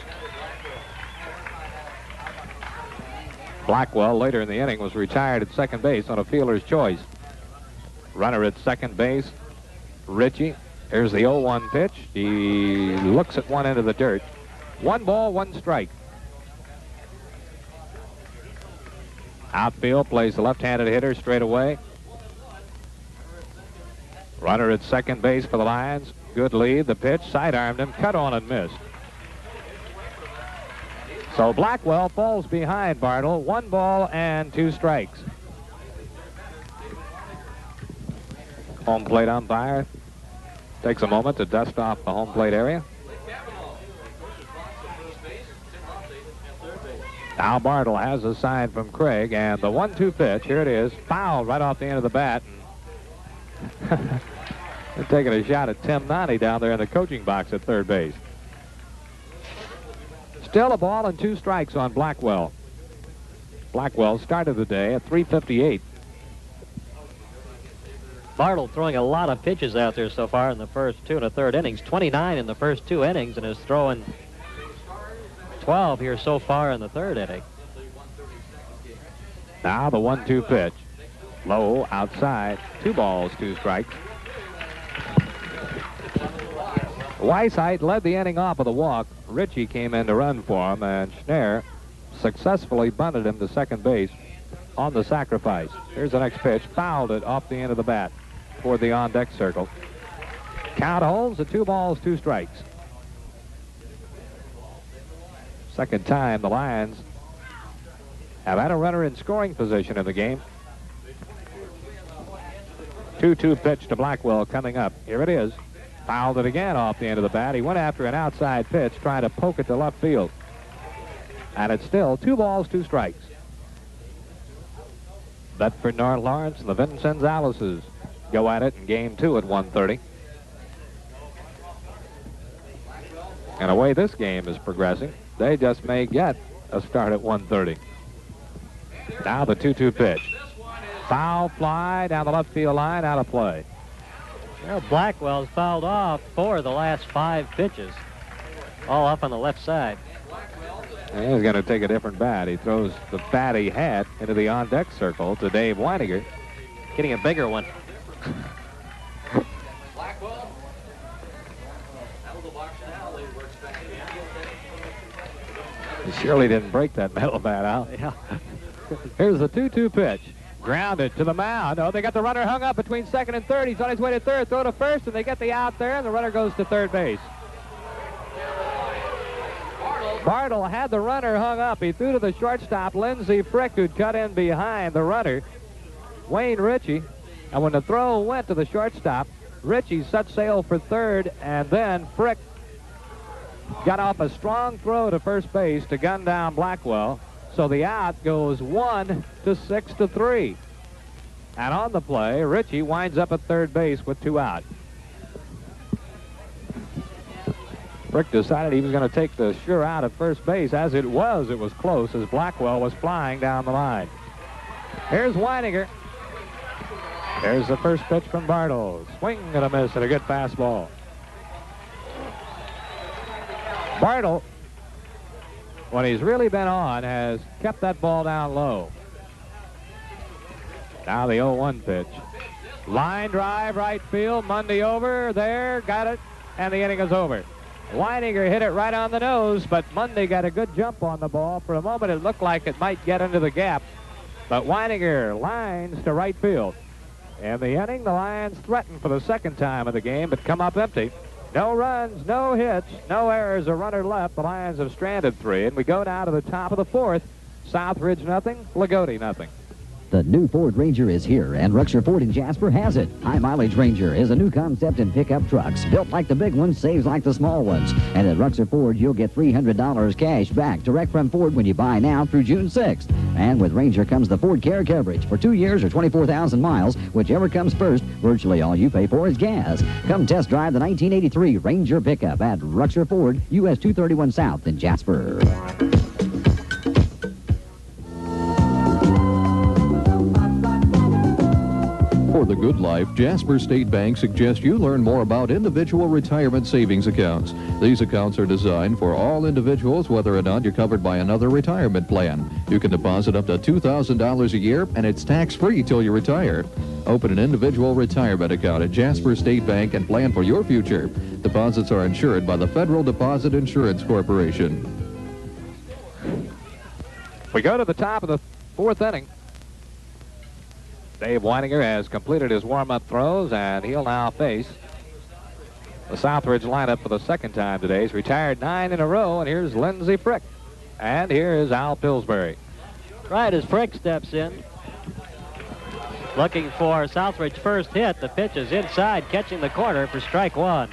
Blackwell, later in the inning, was retired at second base on a fielder's choice. Runner at second base, Ritchie. Here's the 0-1 pitch. He looks at one end of the dirt. 1 ball, 1 strike. Outfield plays the left-handed hitter straight away. Runner at second base for the Lions. Good lead. The pitch, sidearmed him, cut on and missed. So Blackwell falls behind Bartle. 1 ball and 2 strikes. Home plate umpire takes a moment to dust off the home plate area. Now Bartle has a sign from Craig, and the 1-2 pitch, here it is, fouled right off the end of the bat. They're taking a shot at Tim Nani down there in the coaching box at third base. Still a ball and 2 strikes on Blackwell. Blackwell started the day at 358. Bartle throwing a lot of pitches out there so far in the first 2 1/3 innings. 29 in the first 2 innings, and is throwing 12 here so far in the 3rd inning. Now the 1-2 pitch. Low, outside. 2 balls, 2 strikes. Whiteside led the inning off with a walk. Ritchie came in to run for him, and Schnare successfully bunted him to second base on the sacrifice. Here's the next pitch. Fouled it off the end of the bat toward the on-deck circle. Count holds at 2 balls, 2 strikes. Second time the Lions have had a runner in scoring position in the game. 2-2 pitch to Blackwell coming up. Here it is. Fouled it again off the end of the bat. He went after an outside pitch, trying to poke it to left field. And it's still 2 balls, 2 strikes. Bedford North Lawrence and the Vincenzales go at it in game 2 at 1:30. And the way this game is progressing, they just may get a start at 1:30. Now the 2-2 pitch. Foul fly down the left field line, out of play. Well, Blackwell's fouled off 4 of the last 5 pitches, all up on the left side. And he's going to take a different bat. He throws the bat he had into the on-deck circle to Dave Weininger. Getting a bigger one. He surely didn't break that metal bat out. Yeah. Here's the 2-2 pitch. Grounded to the mound. Oh, they got the runner hung up between second and third. He's on his way to third. Throw to first, and they get the out there, and the runner goes to third base. Bartle had the runner hung up. He threw to the shortstop, Lindsey Frick, who'd cut in behind the runner, Wayne Ritchie. And when the throw went to the shortstop, Ritchie set sail for third, and then Frick got off a strong throw to first base to gun down Blackwell. So the out goes 1-6-3. And on the play, Ritchie winds up at third base with 2 out. Frick decided he was going to take the sure out at first base. As it was close as Blackwell was flying down the line. Here's Weininger. There's the first pitch from Bartle. Swing and a miss and a good fastball. Bartle, when he's really been on, has kept that ball down low. Now the 0-1 pitch. Line drive, right field. Mundy over, there, got it, and the inning is over. Weininger hit it right on the nose, but Mundy got a good jump on the ball. For a moment, it looked like it might get into the gap, but Weininger lines to right field. In the inning, the Lions threatened for the second time of the game, but come up empty. No runs, no hits, no errors, a runner left. The Lions have stranded 3, and we go down to the top of the 4th. Southridge nothing, Loogootee nothing. The new Ford Ranger is here, and Ruxer Ford in Jasper has it. High Mileage Ranger is a new concept in pickup trucks. Built like the big ones, saves like the small ones. And at Ruxer Ford, you'll get $300 cash back direct from Ford when you buy now through June 6th. And with Ranger comes the Ford Care coverage for 2 years or 24,000 miles. Whichever comes first, virtually all you pay for is gas. Come test drive the 1983 Ranger pickup at Ruxer Ford, US 231 South in Jasper. For the good life, Jasper State Bank suggests you learn more about individual retirement savings accounts. These accounts are designed for all individuals, whether or not you're covered by another retirement plan. You can deposit up to $2,000 a year, and it's tax-free till you retire. Open an individual retirement account at Jasper State Bank and plan for your future. Deposits are insured by the Federal Deposit Insurance Corporation. We go to the top of the 4th inning. Dave Weininger has completed his warm-up throws, and he'll now face the Southridge lineup for the second time today. He's retired 9 in a row, and here's Lindsey Frick. And here is Al Pillsbury. Right as Frick steps in, looking for Southridge's first hit. The pitch is inside, catching the corner for strike 1.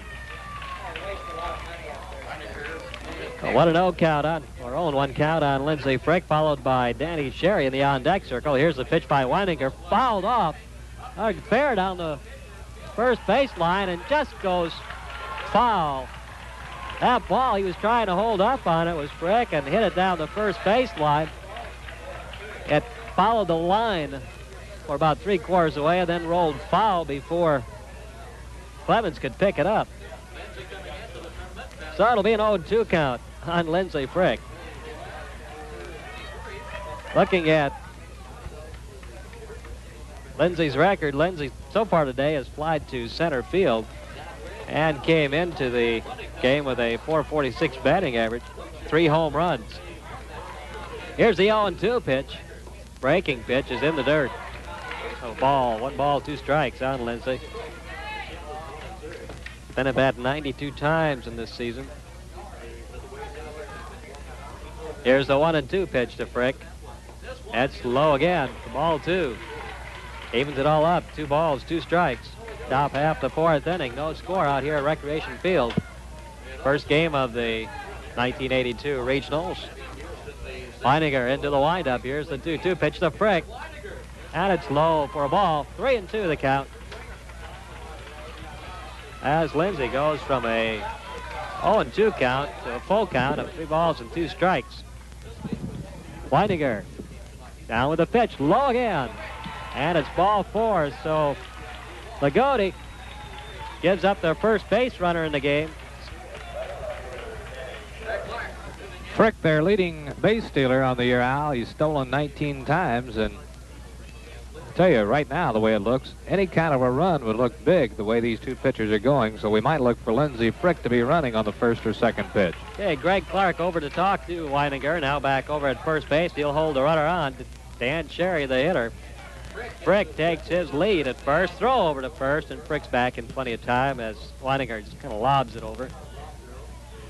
A 1-0 count on, or 0-1 count on Lindsey Frick, followed by Danny Sherry in the on-deck circle. Here's the pitch by Weininger, fouled off, fair down the first baseline, and just goes foul. That ball he was trying to hold up on it was Frick, and hit it down the first baseline. It followed the line for about 3/4 away, and then rolled foul before Clemens could pick it up. So it'll be an 0-2 count on Lindsey Frick. Looking at Lindsey's record, Lindsey so far today has flied to center field and came into the game with a .446 batting average, 3 home runs. Here's the 0-2 pitch. Breaking pitch is in the dirt. So 1 ball, 2 strikes on Lindsey. Been at bat 92 times in this season. Here's the 1-2 pitch to Frick. That's low again. Ball 2. Evens it all up. 2 balls, 2 strikes. Top half the fourth inning. No score out here at Recreation Field. First game of the 1982 regionals. Leininger into the windup. Here's the 2-2 pitch to Frick. And it's low for a ball. 3-2 the count. As Lindsay goes from a 0-2 count to a full count of 3 balls and 2 strikes. Leininger down with the pitch. Low again. And it's ball 4. So Loogootee gives up their first base runner in the game. Frick, their leading base stealer on the year, Al. He's stolen 19 times, and I'll tell you right now, the way it looks, any kind of a run would look big the way these two pitchers are going, so we might look for Lindsey Frick to be running on the first or second pitch. Okay, Greg Clark over to talk to Weininger, now back over at first base. He'll hold the runner on. Dan Sherry, the hitter. Frick takes his lead at first, throw over to first, and Frick's back in plenty of time as Weininger just kind of lobs it over.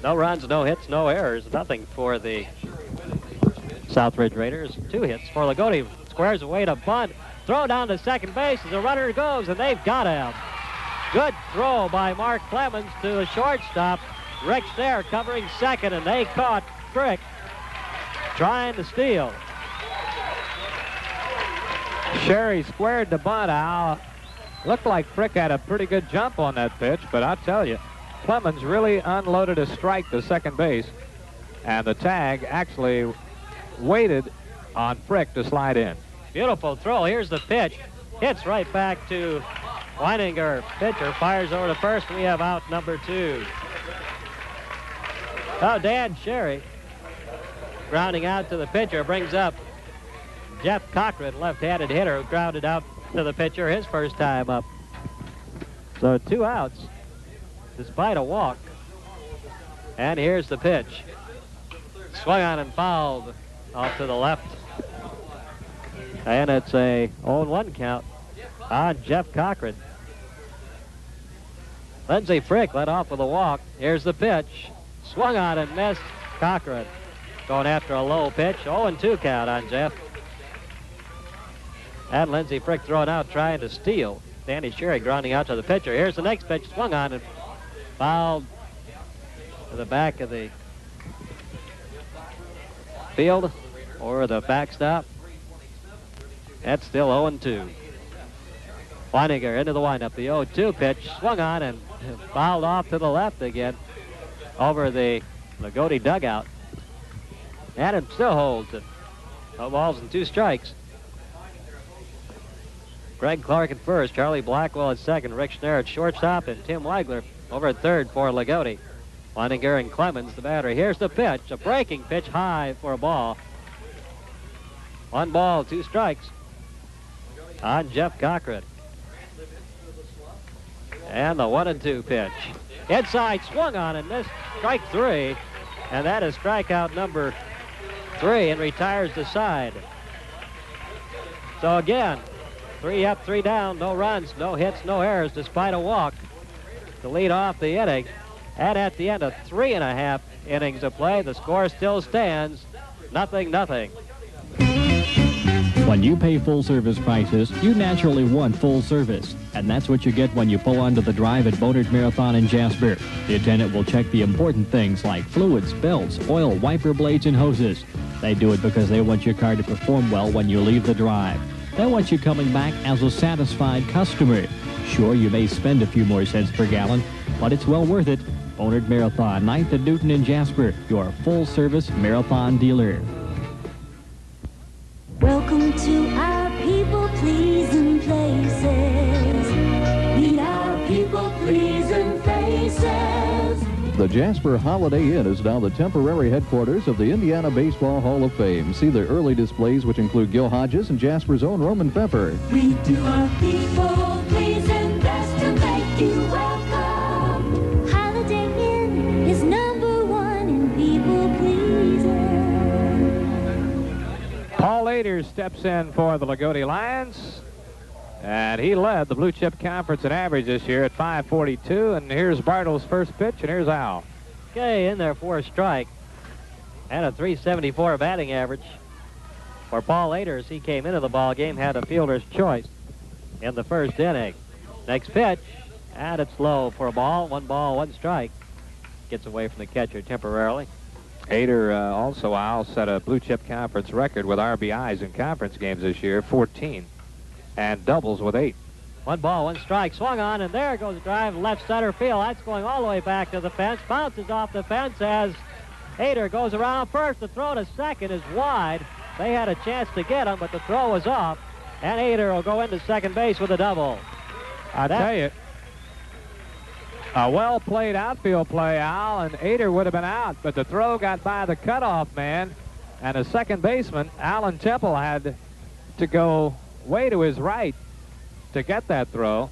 No runs, no hits, no errors, nothing for the Southridge Raiders. 2 hits for Loogootee. Squares away to bunt. Throw down to second base as the runner goes, and they've got him. Good throw by Mark Clemens to the shortstop. Rick's there covering second, and they caught Frick trying to steal. Sherry squared the bunt, Al. Looked like Frick had a pretty good jump on that pitch, but I'll tell you, Clemens really unloaded a strike to second base, and the tag actually waited on Frick to slide in. Beautiful throw. Here's the pitch. Hits right back to Weininger. Pitcher fires over to first. We have out number 2. Oh, Dan Sherry grounding out to the pitcher brings up Jeff Cochran, left-handed hitter, who grounded out to the pitcher his first time up. So 2 outs despite a walk. And here's the pitch. Swung on and fouled off to the left. And it's a 0-1 count on Jeff Cochran. Lindsey Frick led off with a walk. Here's the pitch. Swung on and missed. Cochran going after a low pitch. 0-2 count on Jeff. And Lindsey Frick thrown out trying to steal. Danny Sherry grounding out to the pitcher. Here's the next pitch. Swung on and fouled to the back of the field or the backstop. That's still 0-2. Weininger into the windup. The 0-2 pitch swung on and fouled off to the left again over the Loogootee dugout. And it still holds it. 2 balls and 2 strikes. Greg Clark at first, Charlie Blackwell at second, Rick Schnare at shortstop, and Tim Weigler over at third for Loogootee. Weininger and Clemens, the batter. Here's the pitch, a breaking pitch high for a ball. 1 ball, 2 strikes on Jeff Cochran. And the 1-2 pitch. Inside, swung on and missed. Strike 3. And that is strikeout number 3 and retires the side. So again, 3 up, 3 down, no runs, no hits, no errors, despite a walk to lead off the inning. And at the end of 3.5 innings of play, the score still stands 0-0. When you pay full-service prices, you naturally want full service. And that's what you get when you pull onto the drive at Bonert Marathon in Jasper. The attendant will check the important things like fluids, belts, oil, wiper blades, and hoses. They do it because they want your car to perform well when you leave the drive. They want you coming back as a satisfied customer. Sure, you may spend a few more cents per gallon, but it's well worth it. Bonert Marathon, 9th and Newton in Jasper, your full-service marathon dealer. Welcome to our people-pleasing places. Meet our people-pleasing faces. The Jasper Holiday Inn is now the temporary headquarters of the Indiana Baseball Hall of Fame. See the early displays, which include Gil Hodges and Jasper's own Roman Pepper. We do our people-pleasing best to make you welcome. Holiday Inn is #1 in people-pleasing. Paul Aders steps in for the Loogootee Lions. And he led the Blue Chip Conference in average this year at .542. And here's Bartle's first pitch, and here's Al. Okay, in there for a strike. And a .374 batting average. For Paul Aders, he came into the ball game, had a fielder's choice in the first inning. Next pitch, and it's low for a ball. 1 ball, 1 strike. Gets away from the catcher temporarily. Ader also, Al, set a Blue Chip Conference record with RBIs in conference games this year, 14, and doubles with 8. 1 ball, 1 strike. Swung on, and there goes a drive left center field. That's going all the way back to the fence. Bounces off the fence as Ader goes around first. The throw to second is wide. They had a chance to get him, but the throw was off. And Ader will go into second base with a double. I tell you, a well-played outfield play, Al, and Ader would have been out, but the throw got by the cutoff man, and the second baseman, Alan Temple, had to go way to his right to get that throw.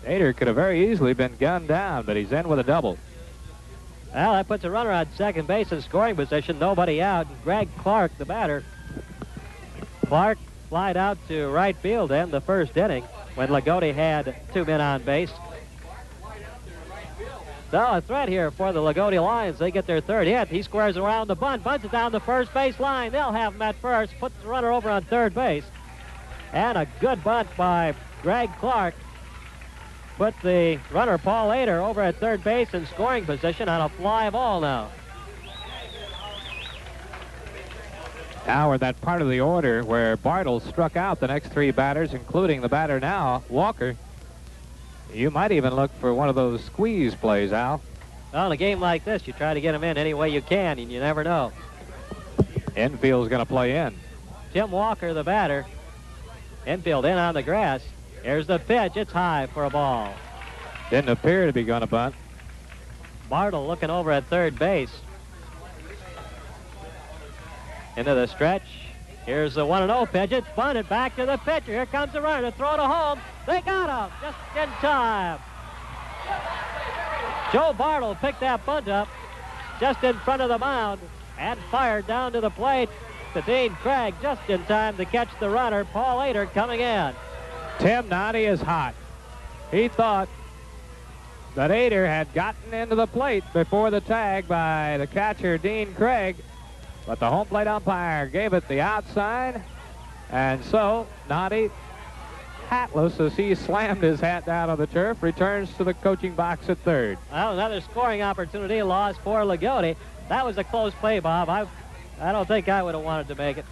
Ader could have very easily been gunned down, but he's in with a double. Well, that puts a runner on second base in scoring position. Nobody out. Greg Clark, the batter. Clark flied out to right field in the first inning when Loogootee had 2 men on base. So a threat here for the Loogootee Lions. They get their 3rd hit. He squares around the bunt, bunts it down the first base line. They'll have him at first, puts the runner over on 3rd base. And a good bunt by Greg Clark put the runner Paul Ader over at 3rd base in scoring position on a fly ball now. Now we're in that part of the order where Bartle struck out the next 3 batters, including the batter now, Walker. You might even look for one of those squeeze plays, Al. Well, in a game like this, you try to get him in any way you can, and you never know. Infield's going to play in. Jim Walker, the batter. Infield in on the grass. Here's the pitch. It's high for a ball. Didn't appear to be going to bunt. Bartle looking over at 3rd base. Into the stretch. Here's the 1-0 pitch. It's bunted back to the pitcher. Here comes the runner to throw to home. They got him just in time. Joe Bartle picked that bunt up just in front of the mound and fired down to the plate to Dean Craig just in time to catch the runner, Paul Ader, coming in. Tim Noddy is hot. He thought that Ader had gotten into the plate before the tag by the catcher, Dean Craig, but the home plate umpire gave it the outside, and so Noddy, hatless as he slammed his hat down on the turf, returns to the coaching box at 3rd. Well, another scoring opportunity lost for Loogootee. That was a close play, Bob. I don't think I would have wanted to make it.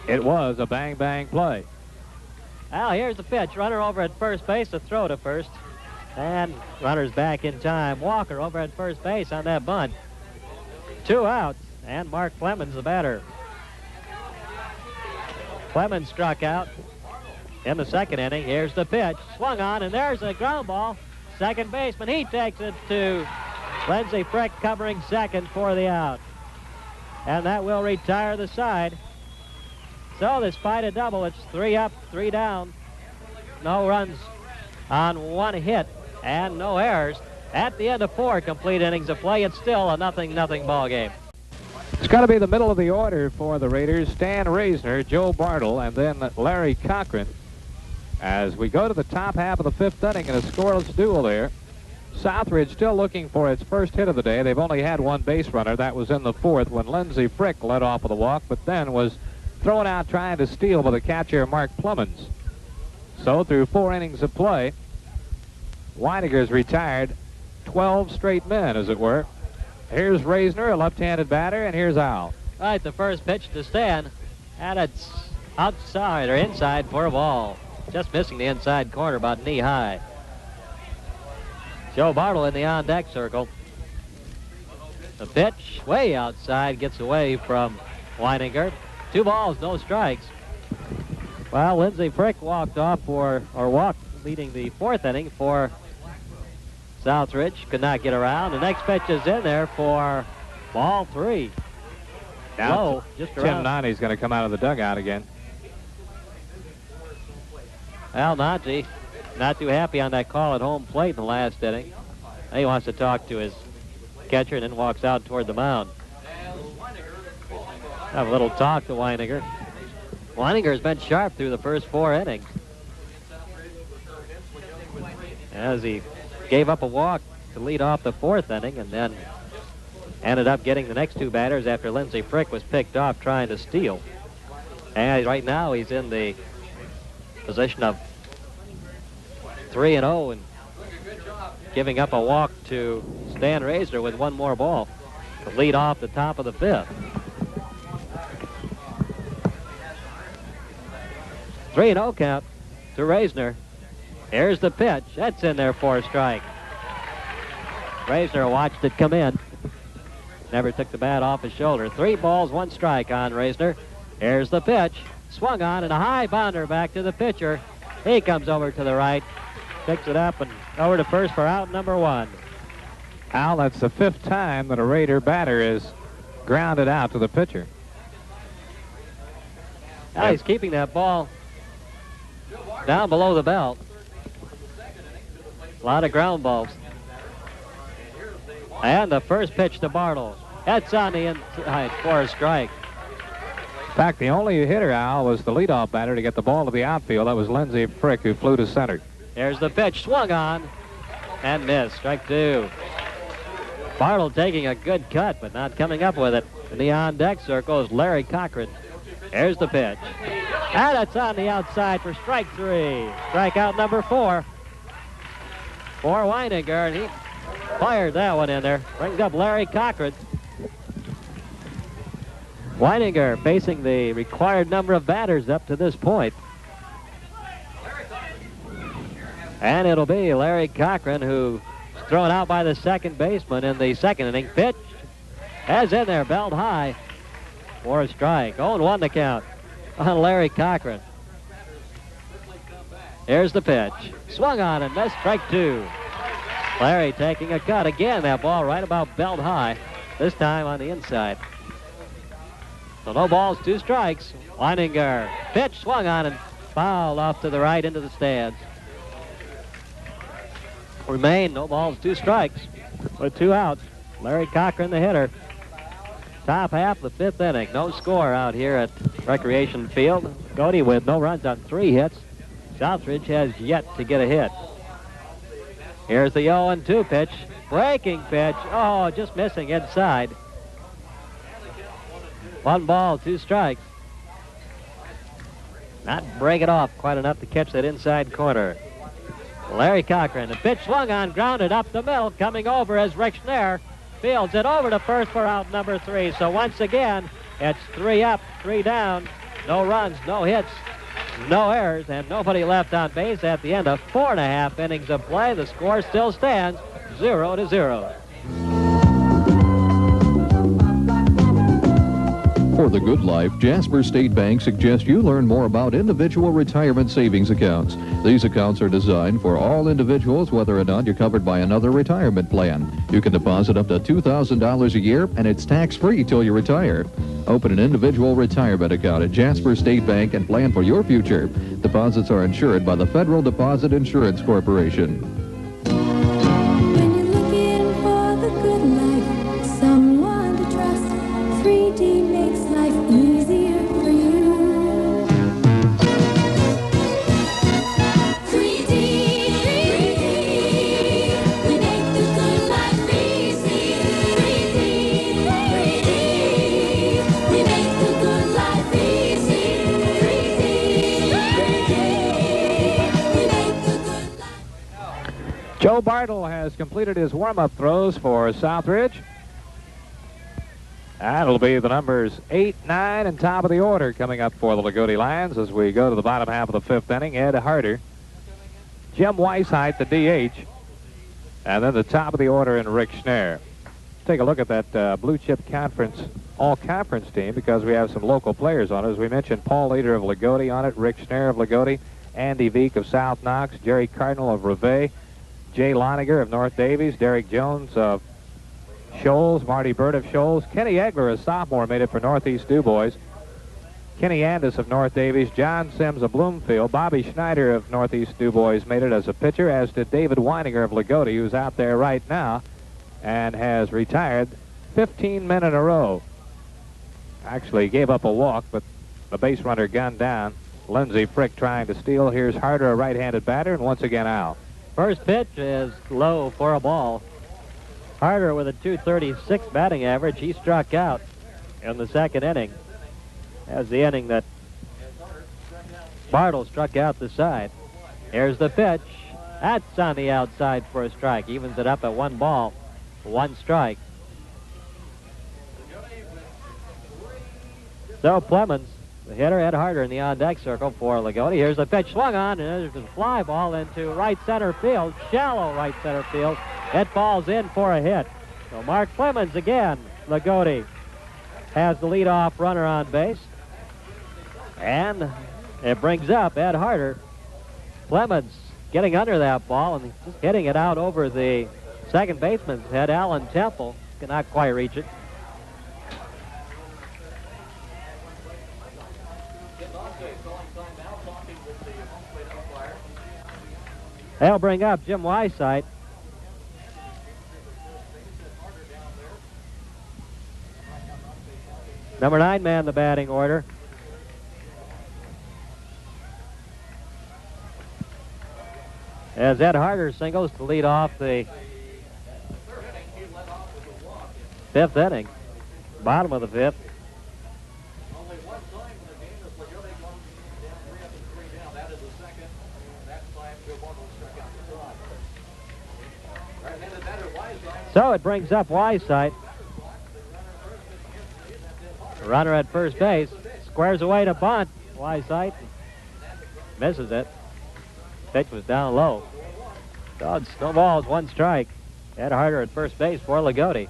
It was a bang-bang play. Well, here's the pitch. Runner over at first base, a throw to first. And runner's back in time. Walker over at first base on that bunt. 2 outs, and Mark Clemens, the batter. Clemens struck out in the 2nd inning. Here's the pitch. Swung on, and there's a ground ball. Second baseman, he takes it to Lindsey Frick, covering 2nd for the out. And that will retire the side. So despite a double, it's 3 up, 3 down. No runs on 1 hit and no errors. At the end of 4 complete innings of play, it's still a 0-0 ball game. It's got to be the middle of the order for the Raiders. Stan Reisner, Joe Bartle, and then Larry Cochran. As we go to the top half of the 5th inning in a scoreless duel there. Southridge still looking for its first hit of the day. They've only had 1 base runner. That was in the 4th when Lindsey Frick led off with a walk, but then was thrown out trying to steal by the catcher, Mark Clemens. So through 4 innings of play, Weiniger's retired 12 straight men, as it were. Here's Reisner, a left-handed batter, and here's Al. Right, the first pitch to Stan, and it's outside or inside for a ball. Just missing the inside corner, about knee-high. Joe Bartle in the on-deck circle. The pitch way outside, gets away from Weininger. 2 balls, no strikes. Well, Lindsey Frick walked leading the 4th inning for Southridge. Could not get around. The next pitch is in there for ball 3. Now low, just around. Tim Noddy's going to come out of the dugout again. Al Najee not too happy on that call at home plate in the last inning. He wants to talk to his catcher and then walks out toward the mound. Have a little talk to Weininger. Weininger has been sharp through the first 4 innings. As he gave up a walk to lead off the 4th inning and then ended up getting the next 2 batters after Lindsey Frick was picked off trying to steal. And right now he's in the position of 3-0 and giving up a walk to Stan Reisner with one more ball to lead off the top of the 5th. 3-0 count to Reisner. Here's the pitch. That's in there for a strike. Reisner watched it come in. Never took the bat off his shoulder. 3 balls, 1 strike on Reisner. Here's the pitch. Swung on and a high bounder back to the pitcher. He comes over to the right, picks it up and over to first for out number 1. Al, that's the 5th time that a Raider batter is grounded out to the pitcher. Now he's keeping that ball down below the belt. A lot of ground balls. And the first pitch to Bartle. That's on the inside for a strike. In fact, the only hitter, Al, was the leadoff batter to get the ball to the outfield. That was Lindsey Frick, who flew to center. Here's the pitch. Swung on and missed. Strike 2. Bartle taking a good cut, but not coming up with it. In the on-deck circle is Larry Cochran. Here's the pitch. And it's on the outside for strike 3. Strikeout number 4 for Weininger, and he fired that one in there. Brings up Larry Cochran. Weininger facing the required number of batters up to this point. And it'll be Larry Cochran, who's thrown out by the second baseman in the second inning. Pitch has in there, belt high for a strike. 0-1 the count on Larry Cochran. Here's the pitch. Swung on and missed. Strike 2. Larry taking a cut again. That ball right about belt high. This time on the inside. So no balls, 2 strikes. Weininger. Pitch swung on and fouled off to the right into the stands. Remain no balls, 2 strikes with 2 outs. Larry Cochran, the hitter. Top half of the 5th inning. No score out here at Recreation Field. Loogootee with no runs on 3 hits. Southridge has yet to get a hit. Here's the 0-2 pitch. Breaking pitch. Oh, just missing inside. 1 ball, 2 strikes. Not break it off quite enough to catch that inside corner. Larry Cochran. The pitch swung on, grounded up the middle. Coming over as Rick Schnare fields it over to first for out number 3. So once again, it's 3 up, 3 down. No runs, no hits, no errors, and nobody left on base at the end of 4.5 innings of play. The score still stands 0-0. For the good life, Jasper State Bank suggests you learn more about individual retirement savings accounts. These accounts are designed for all individuals, whether or not you're covered by another retirement plan. You can deposit up to $2,000 a year, and it's tax-free till you retire. Open an individual retirement account at Jasper State Bank and plan for your future. Deposits are insured by the Federal Deposit Insurance Corporation. When you're looking for the good life, someone to trust, 3D makes life easier for you. 3D, we make the good life easy. 3D, we make the good life easy. 3D, we make the good life. Joe Bartle has completed his warm-up throws for Southridge. That'll be the numbers 8, 9, and top of the order coming up for the Loogootee Lions as we go to the bottom half of the 5th inning. Ed Harder, Jim Weishaupt, the DH, and then the top of the order in Rick Schnare. Take a look at that Blue Chip Conference, all-conference team, because we have some local players on it. As we mentioned, Paul Leader of Loogootee on it, Rick Schnare of Loogootee, Andy Veek of South Knox, Jerry Cardinal of Reveille, Jay Loniger of North Davies, Derek Jones of Shoals, Marty Bird of Shoals, Kenny Egler, a sophomore, made it for Northeast DuBois, Kenny Andis of North Davies, John Sims of Bloomfield, Bobby Schneider of Northeast DuBois made it as a pitcher, as did David Weininger of Loogootee, who's out there right now and has retired 15 men in a row. Actually gave up a walk, but the base runner gunned down. Lindsey Frick trying to steal. Here's Harder, a right-handed batter, and once again out. First pitch is low for a ball. Harder with a .236 batting average. He struck out in the second inning. As the inning that Bartle struck out the side. Here's the pitch. That's on the outside for a strike. Evens it up at 1 ball, 1 strike. So Plemons, the hitter, Ed Harder in the on-deck circle for Loogootee. Here's the pitch swung on, and there's a fly ball into right center field, shallow right center field. It falls in for a hit. So Mark Plemons again, Loogootee, has the leadoff runner on base. And it brings up Ed Harder. Plemons getting under that ball and just hitting it out over the second baseman's head, Alan Temple. Cannot quite reach it. They'll bring up Jim Wysite. Number 9 man in the batting order. As Ed Harder singles to lead off the 5th inning, bottom of the 5th. So it brings up Wysite. Runner at first base. Squares away to bunt. Wysite misses it. Pitch was down low. So it's no balls, 1 strike. Ed Harder at first base for Loogootee.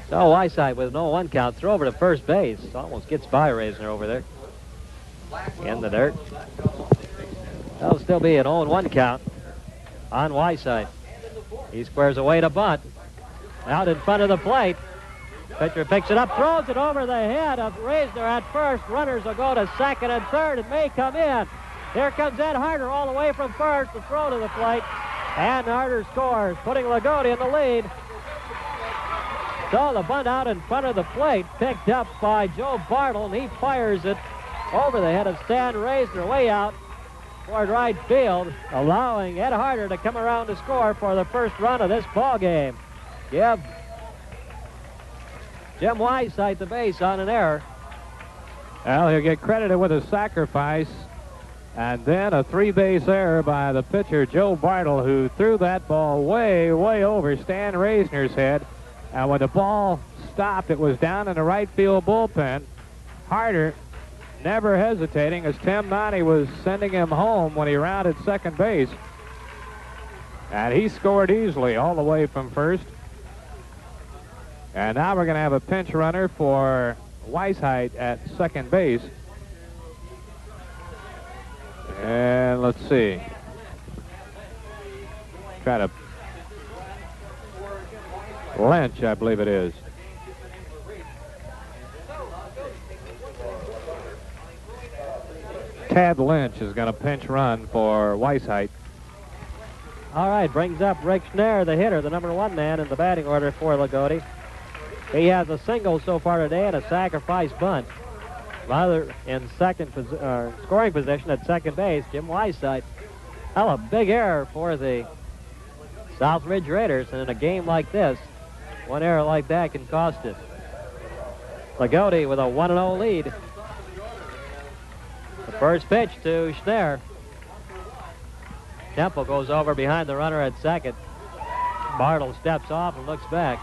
So Wysite with no 1 count, throw over to first base. Almost gets by Reisner over there. In the dirt. That'll still be an 0-1 count on Wysite. He squares away to bunt. Out in front of the plate. Pitcher picks it up, throws it over the head of Reisner at first. Runners will go to second and third. It may come in. Here comes Ed Harder all the way from first. The throw to the plate. And Harder scores, putting Loogootee in the lead. So the bunt out in front of the plate, picked up by Joe Bartle, and he fires it over the head of Stan Reisner, way out toward right field, allowing Ed Harder to come around to score for the first run of this ball game. Give Jim Wysite the base on an error. Well, he'll get credited with a sacrifice, and then a 3-base error by the pitcher, Joe Bartle, who threw that ball way, way over Stan Reisner's head. And when the ball stopped, it was down in the right field bullpen. Harder, never hesitating, as Tim Monty was sending him home when he rounded second base. And he scored easily all the way from first. And now we're going to have a pinch runner for Wysite at second base. And let's see. Try to Lynch, I believe it is. Tad Lynch is going to pinch run for Wysite. All right, brings up Rick Schnare, the hitter, the number 1 man in the batting order for Loogootee. He has a single so far today and a sacrifice bunt. Rather in scoring position at second base, Jim Wysite. Well, a big error for the Southridge Raiders, and in a game like this, 1 error like that can cost it. Loogootee with a 1-0 lead. The first pitch to Schnare. Temple goes over behind the runner at second. Bartle steps off and looks back.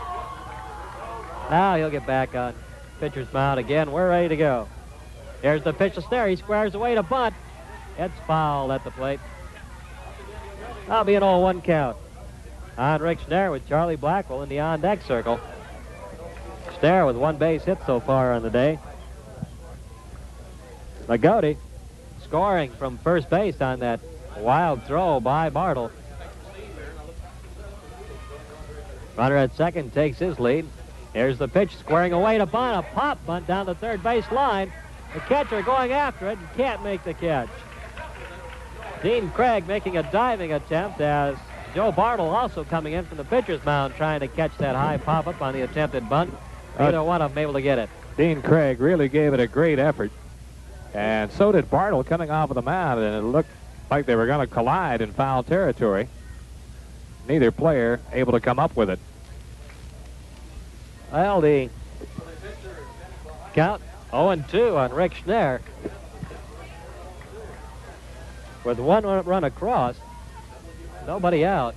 Now he'll get back on pitcher's mound again. We're ready to go. Here's the pitch to Schnare. He squares away to bunt. It's fouled at the plate. That'll be an 0-1 count on Rick Schnare with Charlie Blackwell in the on-deck circle. Schnare with 1 base hit so far on the day. Loogootee scoring from first base on that wild throw by Bartle. Runner at second takes his lead. Here's the pitch, squaring away to bunt. A pop bunt down the third base line. The catcher going after it and can't make the catch. Dean Craig making a diving attempt as Joe Bartle also coming in from the pitcher's mound trying to catch that high pop-up on the attempted bunt. Neither one of them able to get it. Dean Craig really gave it a great effort. And so did Bartle coming off of the mound, and it looked like they were going to collide in foul territory. Neither player able to come up with it. Well, the count. 0-2 on Rick Schneer. With one run across, nobody out.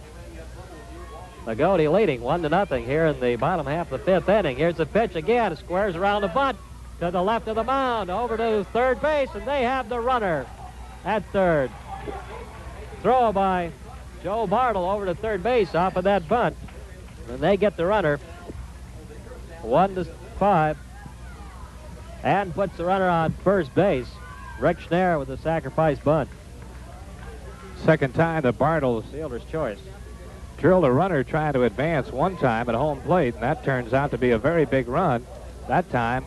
Loogootee leading 1-0 here in the bottom half of the 5th inning. Here's the pitch again. Squares around the bunt to the left of the mound, over to third base, and they have the runner at third. Throw by Joe Bartle over to third base off of that bunt. And they get the runner 1-5 and puts the runner on first base. Rick Schneer with a sacrifice bunt. Second time that Bartle's fielder's choice. Drilled a runner trying to advance one time at home plate, and that turns out to be a very big run. That time,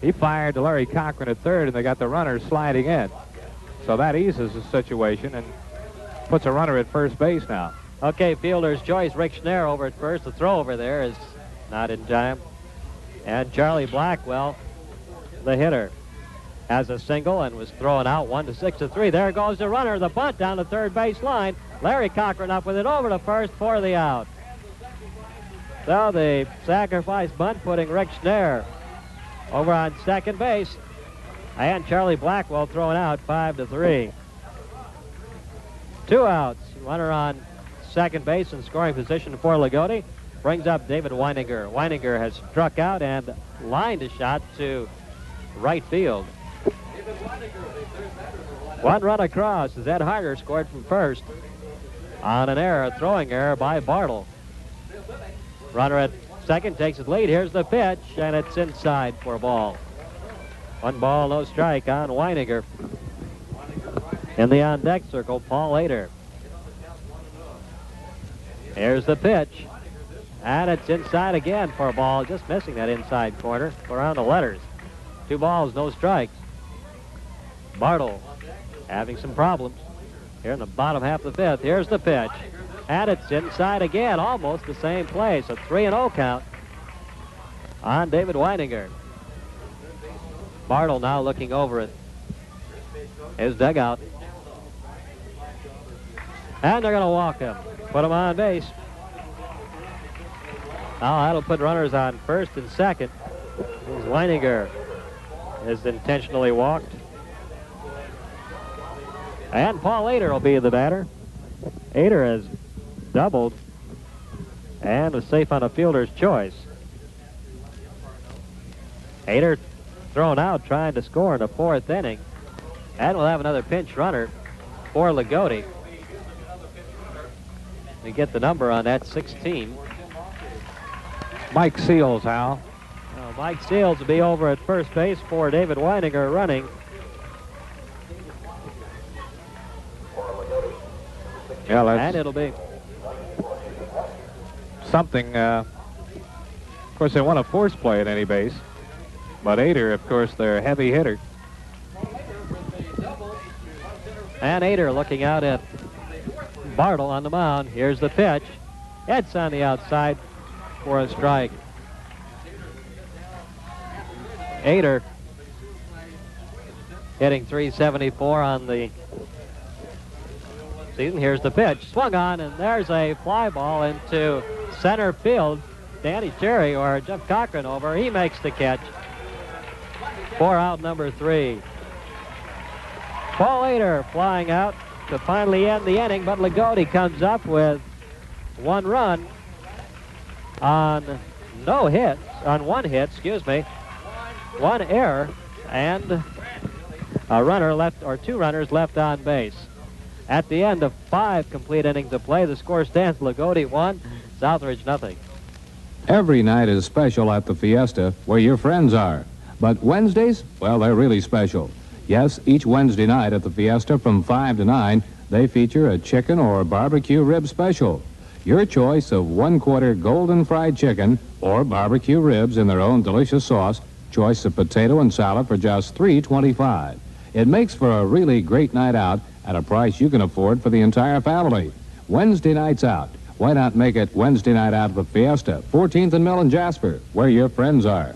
he fired to Larry Cochran at third, and they got the runner sliding in. So that eases the situation and puts a runner at first base now. Okay, fielder's choice. Rick Schneer over at first. The throw over there is not in time. And Charlie Blackwell, the hitter, has a single and was thrown out 1-6-3. There goes the runner. The bunt down the third base line. Larry Cochran up with it over to first for the out. So the sacrifice bunt putting Rick Schneer over on second base. And Charlie Blackwell thrown out 5-3. 2 outs. Runner on second base in scoring position for Loogootee. Brings up David Weininger. Weininger has struck out and lined a shot to right field. One run across as Ed Harder scored from first on an error, a throwing error by Bartle. Runner at second takes his lead. Here's the pitch, and it's inside for a ball. 1 ball, no strike on Weininger. In the on-deck circle, Paul Ader. Here's the pitch, and it's inside again for a ball, just missing that inside corner around the letters. 2 balls, no strikes. Bartle having some problems here in the bottom half of the 5th. Here's the pitch, and it's inside again, almost the same place. A 3-0 count on David Weininger. Bartle now looking over at his dugout. And they're going to walk him, put him on base. Now that'll put runners on first and second. As Weininger is intentionally walked. And Paul Ader will be the batter. Ader has doubled and was safe on a fielder's choice. Ader thrown out trying to score in the 4th inning. And we'll have another pinch runner for Loogootee. We get the number on that, 16. Mike Seals, Hal. Mike Seals will be over at first base for David Weininger running. Yeah, and it'll be something. Of course, they want to force play at any base. But Ader, of course, their heavy hitter. And Ader looking out at Bartle on the mound. Here's the pitch. It's on the outside for a strike. Ader hitting .374 on the season. Here's the pitch. Swung on, and there's a fly ball into center field. Danny Cherry or Jeff Cochran over. He makes the catch. 4 out, number 3. Paul Ader flying out to finally end the inning, but Loogootee comes up with 1 run on no hits, on 1 hit, 1 error, and a runner left, or 2 runners left on base. At the end of 5 complete innings of play, the score stands Loogootee 1, Southridge nothing. Every night is special at the Fiesta, where your friends are. But Wednesdays, well, they're really special. Yes, each Wednesday night at the Fiesta from 5 to 9, they feature a chicken or barbecue rib special. Your choice of 1/4 golden fried chicken or barbecue ribs in their own delicious sauce, choice of potato and salad for just $3.25. It makes for a really great night out at a price you can afford for the entire family. Wednesday nights out. Why not make it Wednesday night out at the Fiesta, 14th and Mill in Jasper, where your friends are.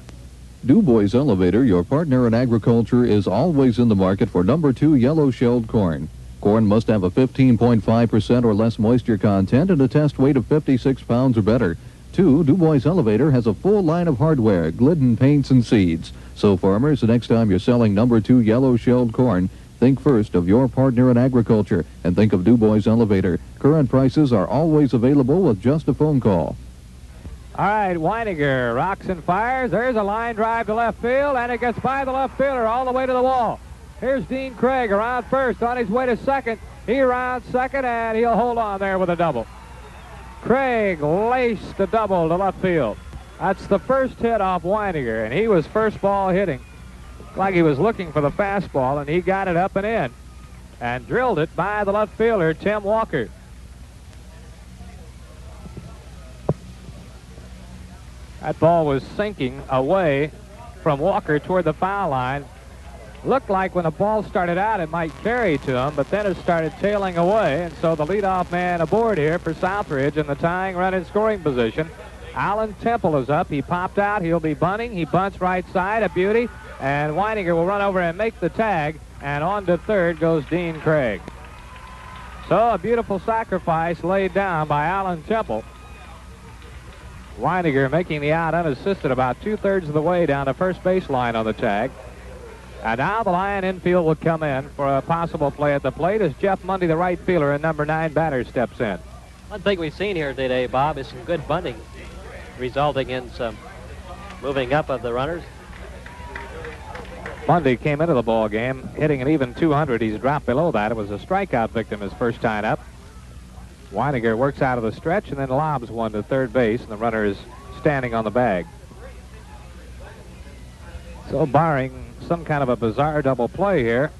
DuBois Elevator, your partner in agriculture, is always in the market for number 2 yellow-shelled corn. Corn must have a 15.5% or less moisture content and a test weight of 56 pounds or better. 2, DuBois Elevator has a full line of hardware, Glidden paints and seeds. So farmers, the next time you're selling number 2 yellow-shelled corn, think first of your partner in agriculture and think of Du Bois Elevator. Current prices are always available with just a phone call. All right, Weininger rocks and fires. There's a line drive to left field, and it gets by the left fielder all the way to the wall. Here's Dean Craig around first, on his way to second. He rounds second, and he'll hold on there with a double. Craig laced the double to left field. That's the first hit off Weininger, and he was first ball hitting. Like he was looking for the fastball, and he got it up and in and drilled it by the left fielder, Tim Walker. That ball was sinking away from Walker toward the foul line. Looked like when the ball started out, it might carry to him, but then it started tailing away, and so the leadoff man aboard here for Southridge in the tying run in scoring position. Alan Temple is up. He popped out. He'll be bunting. He bunts right side, a beauty, and Weininger will run over and make the tag, and on to third goes Dean Craig. So a beautiful sacrifice laid down by Alan Temple. Weininger making the out unassisted about 2/3 of the way down the first baseline on the tag. And now the Lion infield will come in for a possible play at the plate as Jeff Mundy, the right fielder, and number 9 batter, steps in. One thing we've seen here today, Bob, is some good bunting, resulting in some moving up of the runners. Mundy came into the ball game hitting an even 200. He's dropped below that. It was a strikeout victim his first time up. Weininger works out of the stretch and then lobs one to third base, and the runner is standing on the bag. So barring some kind of a bizarre double play here,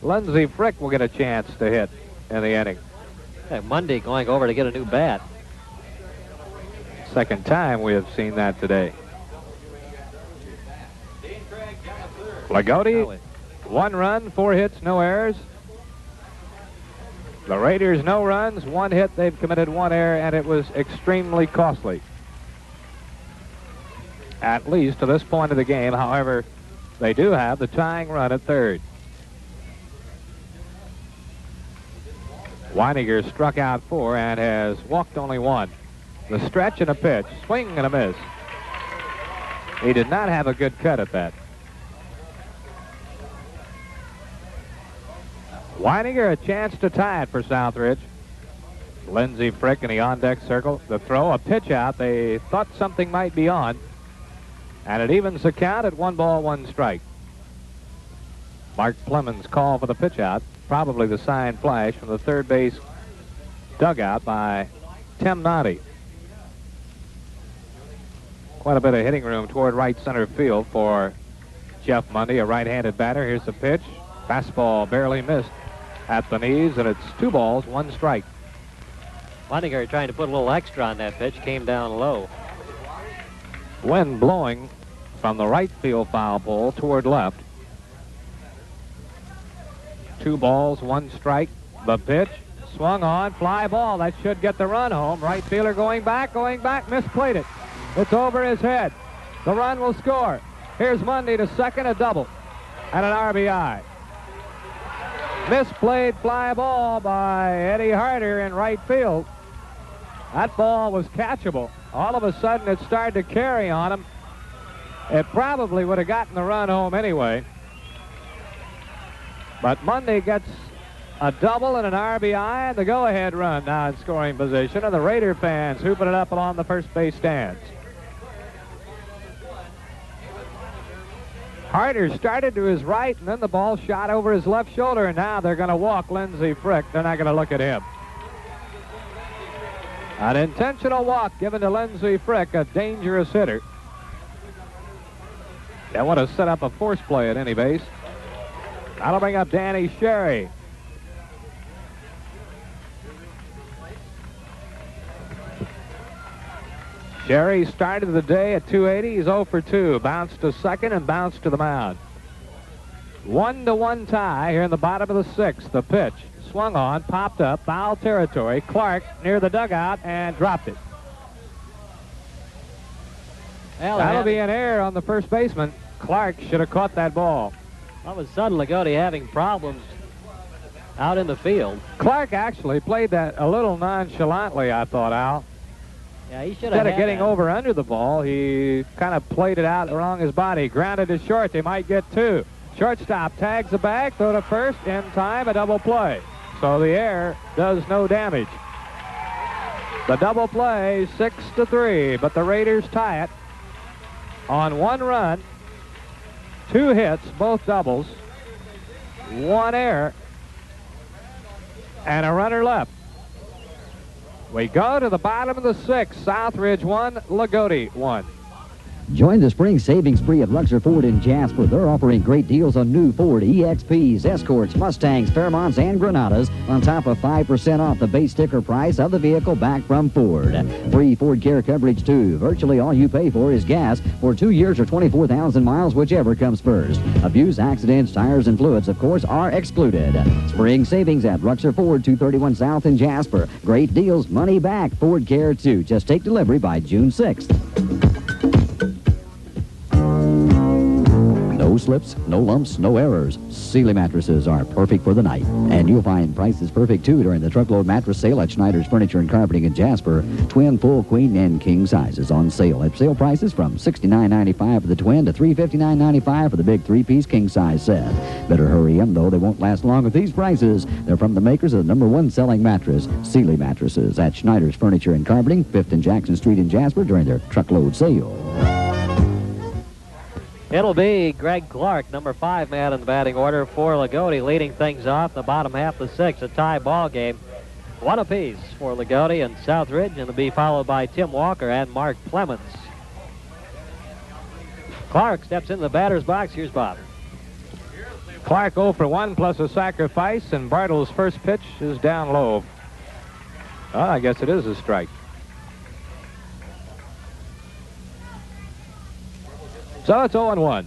Lindsey Frick will get a chance to hit in the inning. Hey, Mundy going over to get a new bat. Second time we have seen that today. Loogootee, 1 run, 4 hits, no errors. The Raiders, no runs, 1 hit. They've committed 1 error, and it was extremely costly. At least to this point of the game. However, they do have the tying run at third. Weininger struck out 4 and has walked only 1. The stretch and a pitch, swing and a miss. He did not have a good cut at that. Weininger a chance to tie it for Southridge. Lindsey Frick in the on-deck circle. The throw, a pitch out. They thought something might be on. And it evens the count at 1 ball, 1 strike. Mark Fleming's call for the pitch out. Probably the sign flash from the third base dugout by Tim Noddy. Quite a bit of hitting room toward right center field for Jeff Mundy, a right-handed batter. Here's the pitch. Fastball barely missed at the knees, and it's 2 balls, 1 strike. Weininger trying to put a little extra on that pitch, came down low. Wind blowing from the right field foul pole toward left. 2 balls, 1 strike. The pitch, swung on, fly ball. That should get the run home. Right fielder going back, misplayed it. It's over his head. The run will score. Here's Mundy to second, a double, and an RBI. Misplayed fly ball by Eddie Harder in right field. That ball was catchable. All of a sudden, it started to carry on him. It probably would have gotten the run home anyway. But Mundy gets a double and an RBI, and the go-ahead run now in scoring position, and the Raider fans hooping it up along the first base stands. Harder started to his right, and then the ball shot over his left shoulder, and now they're going to walk Lindsey Frick. They're not going to look at him. An intentional walk given to Lindsey Frick, a dangerous hitter. They want to set up a force play at any base. That'll bring up Danny Sherry. Sherry started the day at 280. He's 0 for 2. Bounced to second and bounced to the mound. 1-1 tie here in the bottom of the 6th. The pitch swung on, popped up, foul territory. Clark near the dugout and dropped it. Well, that'll be an error on the first baseman. Clark should have caught that ball. All of a sudden, Loogootee having problems out in the field. Clark actually played that a little nonchalantly, I thought, Al. Yeah, he should have Instead of had getting that. over under the ball, he kind of played it out along his body. Grounded to short. They might get two. Shortstop tags the bag, throw to first, in time, a double play. So the error does no damage. The double play, 6-3, but the Raiders tie it on 1 run, 2 hits, both doubles, 1 error, and a runner left. We go to the bottom of the 6th. Southridge 1, Loogootee 1. Join the spring savings spree at Luxor Ford in Jasper. They're offering great deals on new Ford EXPs, Escorts, Mustangs, Fairmonts, and Granadas, on top of 5% off the base sticker price of the vehicle back from Ford. Free Ford Care coverage, too. Virtually all you pay for is gas for 2 years or 24,000 miles, whichever comes first. Abuse, accidents, tires, and fluids, of course, are excluded. Spring savings at Luxor Ford, 231 South in Jasper. Great deals, money back. Ford Care, too. Just take delivery by June 6th. No slips, no lumps, no errors. Sealy mattresses are perfect for the night. And you'll find prices perfect, too, during the truckload mattress sale at Schneider's Furniture and Carpeting in Jasper. Twin, full, queen, and king sizes on sale. At sale prices from $69.95 for the twin to $359.95 for the big 3-piece king-size set. Better hurry in, though. They won't last long at these prices. They're from the makers of the #1 selling mattress, Sealy mattresses, at Schneider's Furniture and Carpeting, 5th and Jackson Street in Jasper during their truckload sale. It'll be Greg Clark, number 5 man in the batting order for Loogootee, leading things off the bottom half of the 6th, a tie ball game. 1 apiece for Loogootee and Southridge, and it'll be followed by Tim Walker and Mark Clemens. Clark steps into the batter's box. Here's Bob. Clark 0 for 1 plus a sacrifice, and Bartle's first pitch is down low. Oh, I guess it is a strike. So it's 0-1.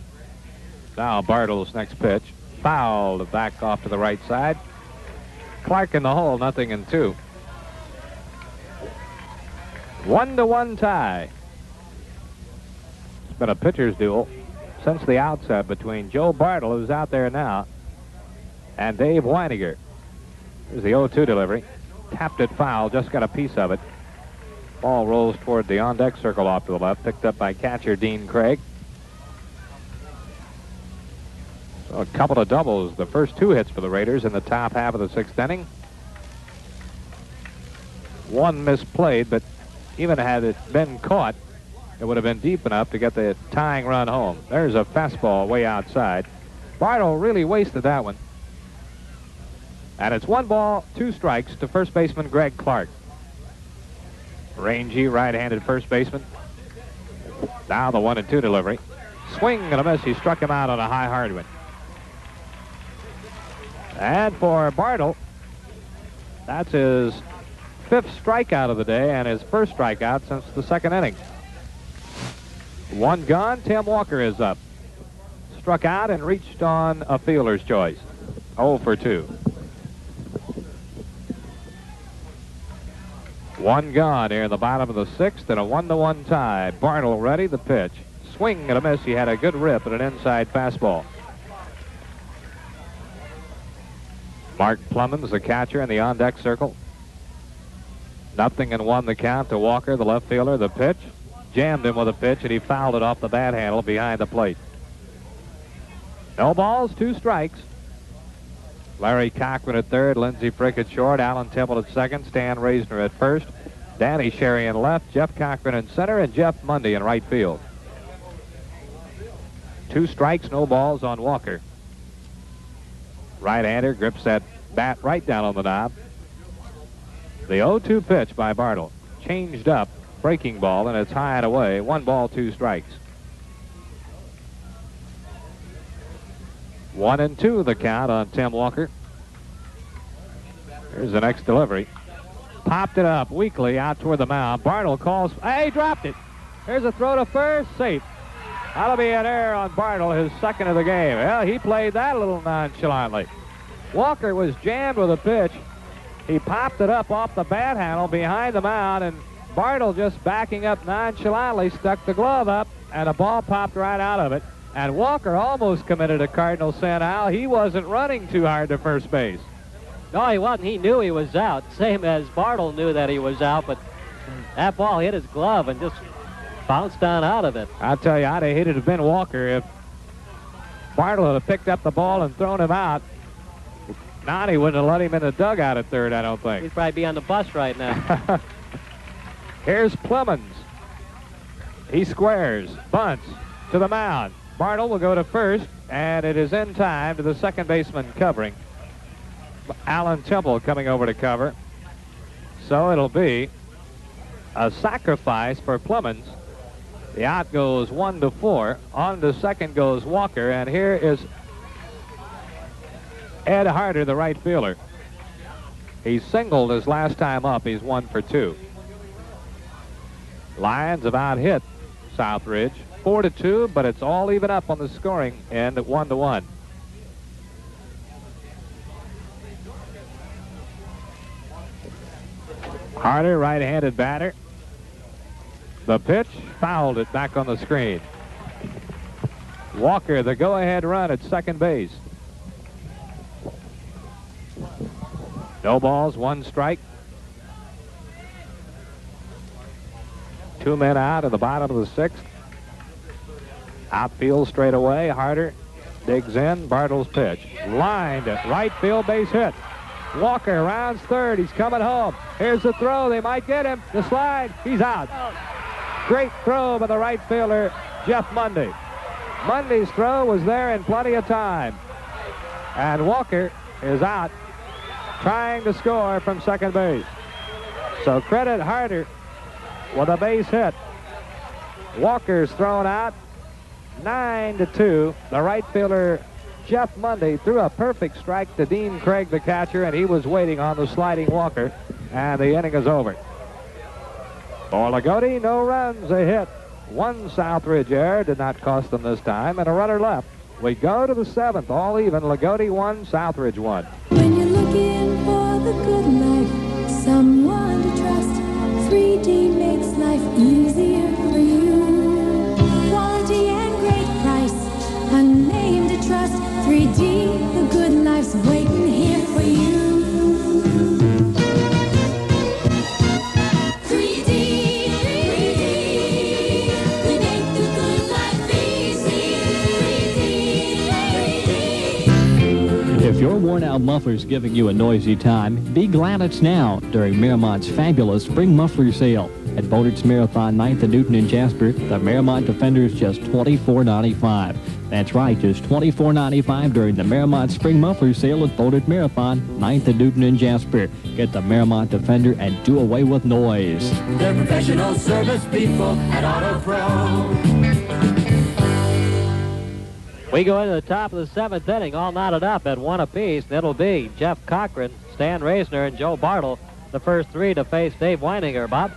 Now Bartle's next pitch. Fouled back off to the right side. Clark in the hole, 0-2. 1-1 tie. It's been a pitcher's duel since the outset between Joe Bartle, who's out there now, and Dave Weiniger. Here's the 0-2 delivery. Tapped it foul, just got a piece of it. Ball rolls toward the on-deck circle off to the left, picked up by catcher Dean Craig. So a couple of doubles, the first 2 hits for the Raiders in the top half of the 6th inning. 1 misplayed, but even had it been caught, it would have been deep enough to get the tying run home. There's a fastball way outside. Bartle really wasted that one. And it's 1 ball, 2 strikes to first baseman Greg Clark. Rangy right-handed first baseman. Now the 1-2 delivery. Swing and a miss. He struck him out on a high hard one. And for Bartle, that's his 5th strikeout of the day and his first strikeout since the 2nd inning. 1 gone. Tim Walker is up. Struck out and reached on a fielder's choice. 0 for 2. 1 gone here in the bottom of the 6th and a 1-1 tie. Bartle ready, the pitch. Swing and a miss. He had a good rip at an inside fastball. Mark Clemens, the catcher, in the on-deck circle. 0-1 the count to Walker, the left fielder. The pitch. Jammed him with a pitch, and he fouled it off the bat handle behind the plate. No balls, 2 strikes. Larry Cochran at 3rd, Lindsey Frick at short, Alan Temple at 2nd, Stan Reisner at 1st, Danny Sherry in left, Jeff Cochran in center, and Jeff Mundy in right field. 2 strikes, no balls on Walker. Right-hander grips that bat right down on the knob. The 0-2 pitch by Bartle. Changed up, breaking ball, and it's high and away. 1 ball, 2 strikes. 1-2 the count on Tim Walker. Here's the next delivery. Popped it up weakly out toward the mound. Bartle calls. Hey, dropped it. Here's a throw to first. Safe. That'll be an error on Bartle, his 2nd of the game. Well, he played that a little nonchalantly. Walker was jammed with a pitch. He popped it up off the bat handle behind the mound, and Bartle, just backing up nonchalantly, stuck the glove up, and a ball popped right out of it. And Walker almost committed a cardinal sin, Al. He wasn't running too hard to first base. No, he wasn't. He knew he was out, same as Bartle knew that he was out, but That ball hit his glove and just bounced on out of it. I'll tell you, I'd have hated to have been Walker if Bartle had picked up the ball and thrown him out. Nani wouldn't have let him in the dugout at third, I don't think. He'd probably be on the bus right now. Here's Clemens. He squares, bunts to the mound. Bartle will go to first, and it is in time to the second baseman covering. Alan Temple coming over to cover. So it'll be a sacrifice for Clemens. The out goes 1-4. On to second goes Walker, and here is Ed Harder, the right fielder. He singled his last time up. He's 1 for 2. Lions have out-hit Southridge 4-2, but it's all even up on the scoring end at 1-1. Harder, right-handed batter. The pitch, fouled it back on the screen. Walker, the go-ahead run at second base. No balls, 1 strike. 2 men out at the bottom of the 6th. Outfield straight away. Harder digs in. Bartle's pitch. Lined at right field, base hit. Walker rounds third. He's coming home. Here's the throw. They might get him. The slide. He's out. Great throw by the right fielder, Jeff Mundy. Mundy's throw was there in plenty of time. And Walker is out trying to score from second base. So credit Harder with a base hit. Walker's thrown out. 9-2. The right fielder, Jeff Mundy, threw a perfect strike to Dean Craig, the catcher, and he was waiting on the sliding Walker, and the inning is over. For Loogootee, no runs, a hit. 1 Southridge error, did not cost them this time, and a runner left. We go to the 7th, all even. Loogootee 1, Southridge 1. When you're looking for the good life, someone to trust, 3D makes life easier for you. Quality and great price, a name to trust, 3D, the good life's waiting here for you. 3D, we make the good life easy. 3D. If your worn-out muffler's giving you a noisy time, be glad it's now during Miramont's fabulous Spring Muffler Sale. At Bodert's Marathon 9th and Newton and Jasper, the Miramont Defender is just $24.95. That's right, just $24.95 during the Miramont Spring Muffler Sale at Bodert Marathon 9th and Newton and Jasper. Get the Miramont Defender and do away with noise. The professional service people at Auto Pro. We go into the top of the 7th inning, all knotted up at 1 apiece. And it'll be Jeff Cochran, Stan Reisner, and Joe Bartle, the first 3 to face Dave Weininger. Bob?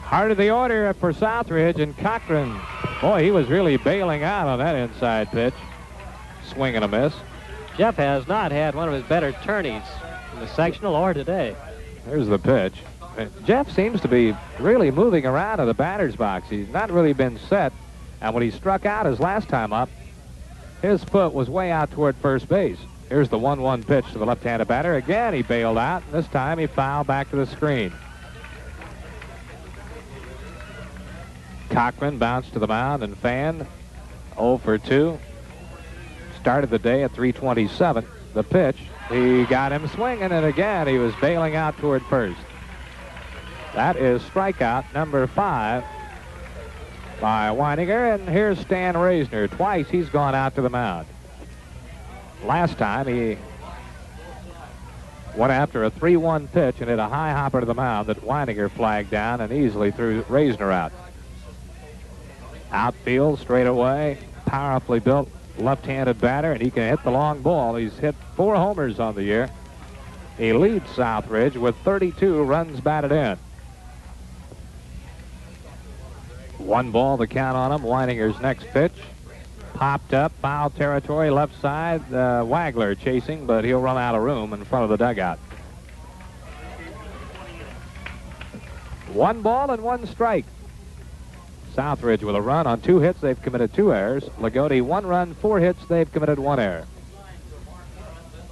Heart of the order for Southridge, and Cochran, boy, he was really bailing out on that inside pitch. Swing and a miss. Jeff has not had one of his better tourneys in the sectional or today. There's the pitch. Jeff seems to be really moving around in the batter's box. He's not really been set, and when he struck out his last time up, his foot was way out toward first base. Here's the 1-1 pitch to the left-handed batter. Again, he bailed out, and this time he fouled back to the screen. Cochran bounced to the mound and fanned. 0 for 2. Started the day at 327. The pitch, he got him swinging, and again he was bailing out toward first. That is strikeout number 5 by Weininger, and here's Stan Reisner. Twice he's gone out to the mound. Last time he went after a 3-1 pitch and hit a high hopper to the mound that Weininger flagged down and easily threw Reisner out. Outfield straight away, powerfully built left-handed batter, and he can hit the long ball. He's hit 4 homers on the year. He leads Southridge with 32 runs batted in. 1 ball to count on him. Weininger's next pitch. Popped up, foul territory, left side. Wagler chasing, but he'll run out of room in front of the dugout. 1 ball and 1 strike. Southridge with a run on 2 hits. They've committed 2 errors. Loogootee 1 run, 4 hits. They've committed 1 error.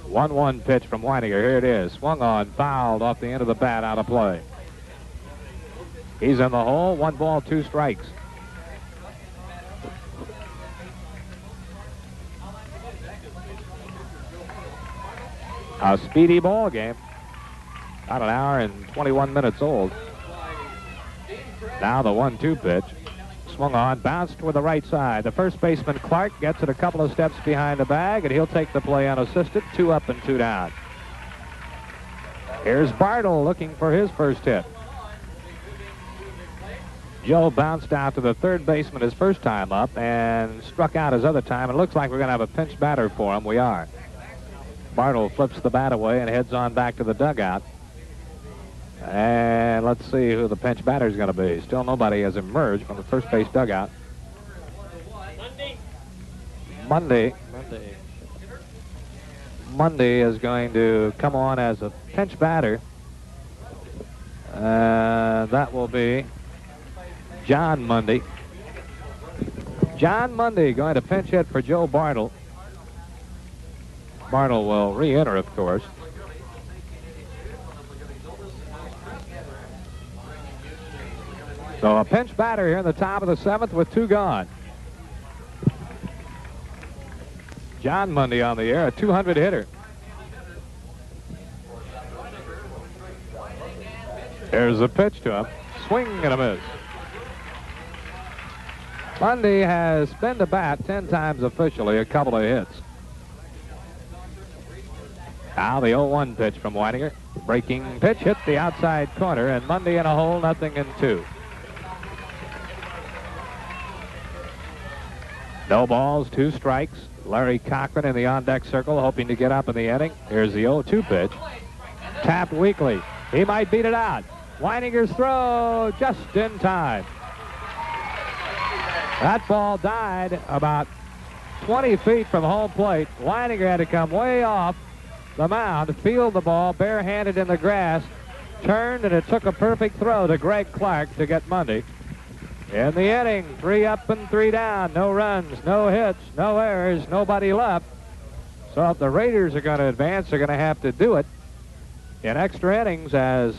1-1 pitch from Weininger. Here it is. Swung on, fouled off the end of the bat, out of play. He's in the hole. 1 ball, 2 strikes. A speedy ball game. About an hour and 21 minutes old. Now the 1-2 pitch. Swung on, bounced with the right side. The first baseman, Clark, gets it a couple of steps behind the bag, and he'll take the play unassisted. 2 up and 2 down. Here's Bartle looking for his first hit. Joe bounced out to the third baseman his first time up and struck out his other time. It looks like we're going to have a pinch batter for him. We are. Bartle flips the bat away and heads on back to the dugout. And let's see who the pinch batter is going to be. Still nobody has emerged from the first base dugout. Monday is going to come on as a pinch batter. That will be John Mundy. John Mundy going to pinch hit for Joe Bartle. Bartle will re-enter, of course. So a pinch batter here in the top of the 7th with 2 gone. John Mundy on the air, a 200 hitter. There's a pitch to him. Swing and a miss. Mundy has been to bat 10 times officially, a couple of hits. Now the 0-1 pitch from Weininger. Breaking pitch hit the outside corner, and Mundy in a hole, 0-2. No balls, 2 strikes. Larry Cochran in the on-deck circle, hoping to get up in the inning. Here's the 0-2 pitch. Tapped weakly. He might beat it out. Weininger's throw just in time. That ball died about 20 feet from home plate. Weininger had to come way off the mound, field the ball barehanded in the grass, turned, and it took a perfect throw to Greg Clark to get Mundy. In the inning, 3 up and 3 down. No runs, no hits, no errors, nobody left. So if the Raiders are going to advance, they're going to have to do it in extra innings as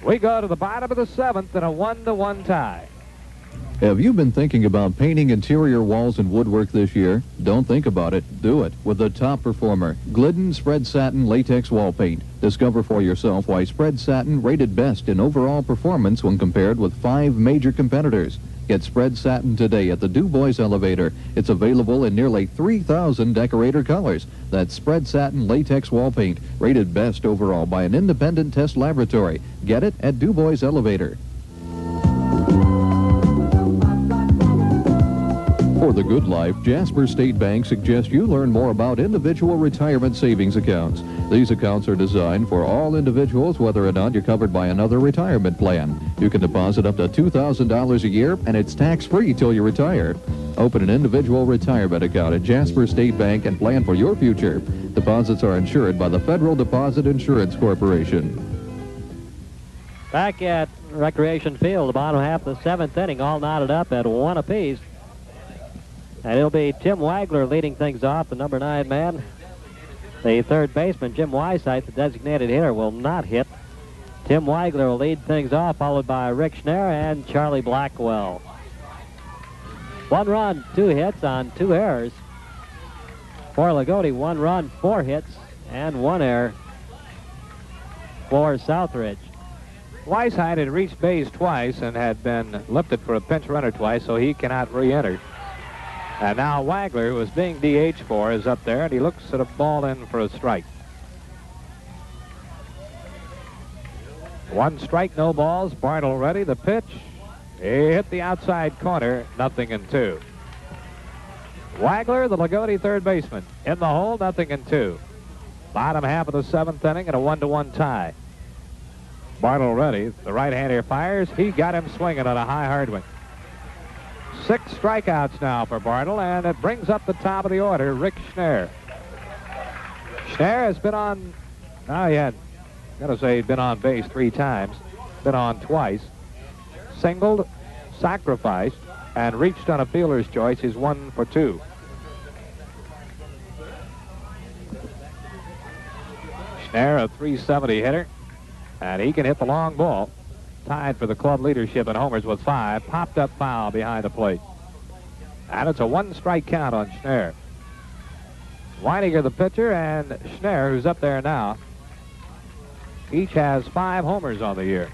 we go to the bottom of the 7th in a 1-1 tie. Have you been thinking about painting interior walls and woodwork this year? Don't think about it. Do it with the top performer, Glidden Spread Satin Latex Wall Paint. Discover for yourself why Spread Satin rated best in overall performance when compared with 5 major competitors. Get Spread Satin today at the Du Bois Elevator. It's available in nearly 3,000 decorator colors. That's Spread Satin Latex Wall Paint, rated best overall by an independent test laboratory. Get it at Du Bois Elevator. For the good life, Jasper State Bank suggests you learn more about individual retirement savings accounts. These accounts are designed for all individuals, whether or not you're covered by another retirement plan. You can deposit up to $2,000 a year, and it's tax-free till you retire. Open an individual retirement account at Jasper State Bank and plan for your future. Deposits are insured by the Federal Deposit Insurance Corporation. Back at Recreation Field, the bottom half of the 7th inning, all knotted up at 1 apiece. And it'll be Tim Wagler leading things off, the number 9 man. The third baseman, Jim Weisheit, the designated hitter, will not hit. Tim Wagler will lead things off, followed by Rick Schnarr and Charlie Blackwell. 1 run, 2 hits on 2 errors. For Loogootee, 1 run, 4 hits, and 1 error for Southridge. Weisheit had reached base twice and had been lifted for a pinch runner twice, so he cannot re-enter. And now Wagler, who is being DH for, is up there, and he looks at a ball in for a strike. 1 strike, no balls. Bartle ready. The pitch. He hit the outside corner. 0-2. Wagler, the Loogootee third baseman, in the hole. 0-2. Bottom half of the 7th inning and a 1-1 tie. Bartle ready. The right-hander fires. He got him swinging on a high hard one. 6 strikeouts now for Bartle, and it brings up the top of the order, Rick Schnarr. Schnarr has been on, he'd been on base 3 times, been on twice, singled, sacrificed, and reached on a fielder's choice. He's 1 for 2. Schnarr, a .370 hitter, and he can hit the long ball. tied for the club leadership in homers with 5. Popped up foul behind the plate. And it's a 1-strike count on Schnarr. Weininger, the pitcher, and Schnarr, who's up there now, each has 5 homers on the year.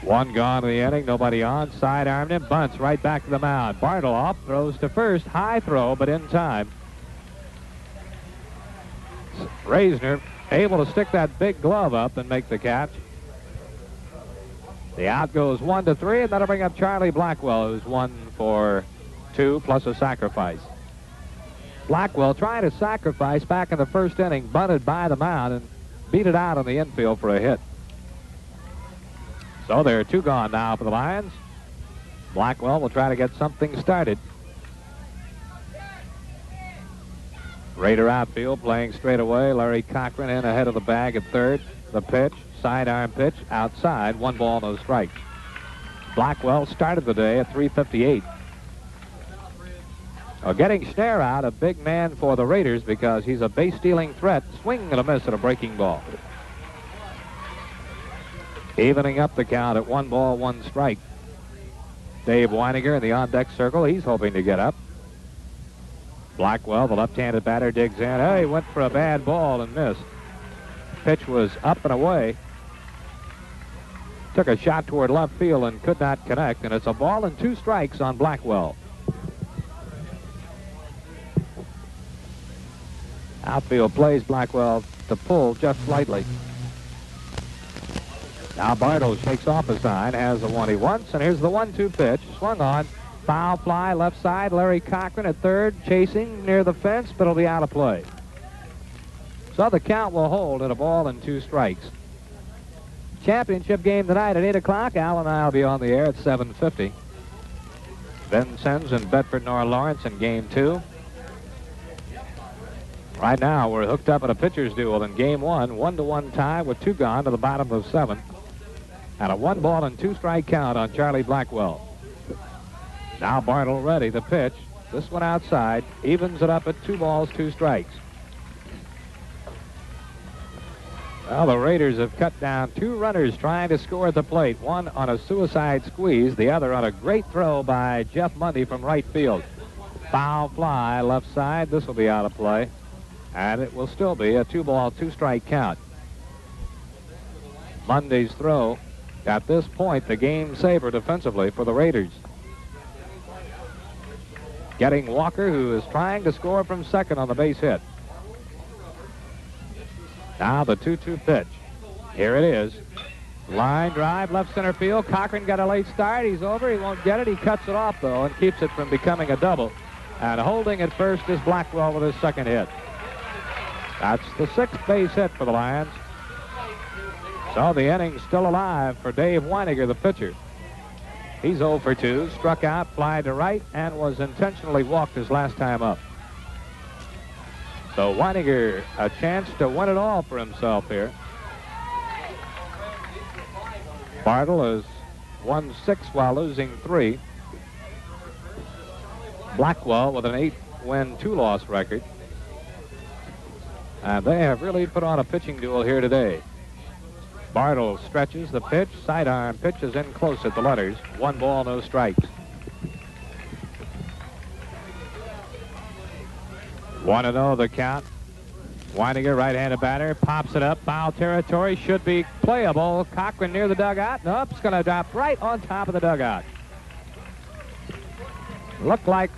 One gone in the inning, nobody on. Sidearmed him, bunts right back to the mound. Bartle off, throws to first. High throw, but in time. Reisner able to stick that big glove up and make the catch. The out goes 1-3, and that'll bring up Charlie Blackwell, who's 1 for 2 plus a sacrifice. Blackwell trying to sacrifice back in the first inning, bunted by the mound and beat it out on the infield for a hit. So there are 2 gone now for the Lions. Blackwell will try to get something started. Raider outfield playing straight away. Larry Cochran in ahead of the bag at third. The pitch, sidearm pitch, outside. 1 ball, no strikes. Blackwell started the day at 358. Getting Schnarr out, a big man for the Raiders because he's a base-stealing threat. Swing and a miss at a breaking ball. Evening up the count at 1 ball, 1 strike. Dave Weininger in the on-deck circle. He's hoping to get up. Blackwell, the left-handed batter, digs in. Oh, he went for a bad ball and missed. Pitch was up and away. Took a shot toward left field and could not connect, and it's a ball and 2 strikes on Blackwell. Outfield plays Blackwell to pull just slightly. Now Bartle shakes off a sign, has the one he wants, and here's the 1-2 pitch. Swung on, foul fly, left side. Larry Cochran at third, chasing near the fence, but it'll be out of play. So the count will hold at a ball and 2 strikes. Championship game tonight at 8 o'clock. Al and I will be on the air at 7:50. Vincennes and Bedford North Lawrence in game 2. Right now we're hooked up at a pitcher's duel in game 1. 1-1 tie with 2 gone to the bottom of 7. And a 1 ball and 2 strike count on Charlie Blackwell. Now Bartle ready, the pitch. This one outside, evens it up at 2 balls, 2 strikes. Well, the Raiders have cut down 2 runners trying to score at the plate. One on a suicide squeeze, the other on a great throw by Jeff Mundy from right field. Foul fly, left side. This will be out of play. And it will still be a 2 ball, 2 strike count. Mundy's throw, at this point, the game saver defensively for the Raiders. Getting Walker, who is trying to score from second on the base hit. Now the 2-2 pitch. Here it is. Line drive, left center field. Cochran got a late start. He's over. He won't get it. He cuts it off, though, and keeps it from becoming a double. And holding at first is Blackwell with his second hit. That's the 6th base hit for the Lions. So the inning's still alive for Dave Weininger, the pitcher. He's 0 for 2, struck out, fly to right, and was intentionally walked his last time up. So Weininger, a chance to win it all for himself here. Bartle has won 6 while losing 3. Blackwell with an 8-win, 2-loss record. And they have really put on a pitching duel here today. Bartle stretches the pitch. Sidearm pitch is in close at the letters. 1 ball, no strikes. 1-0 the count. Weininger, right-handed batter, pops it up. Foul territory, should be playable. Cochran near the dugout. Nope, it's going to drop right on top of the dugout. Looked like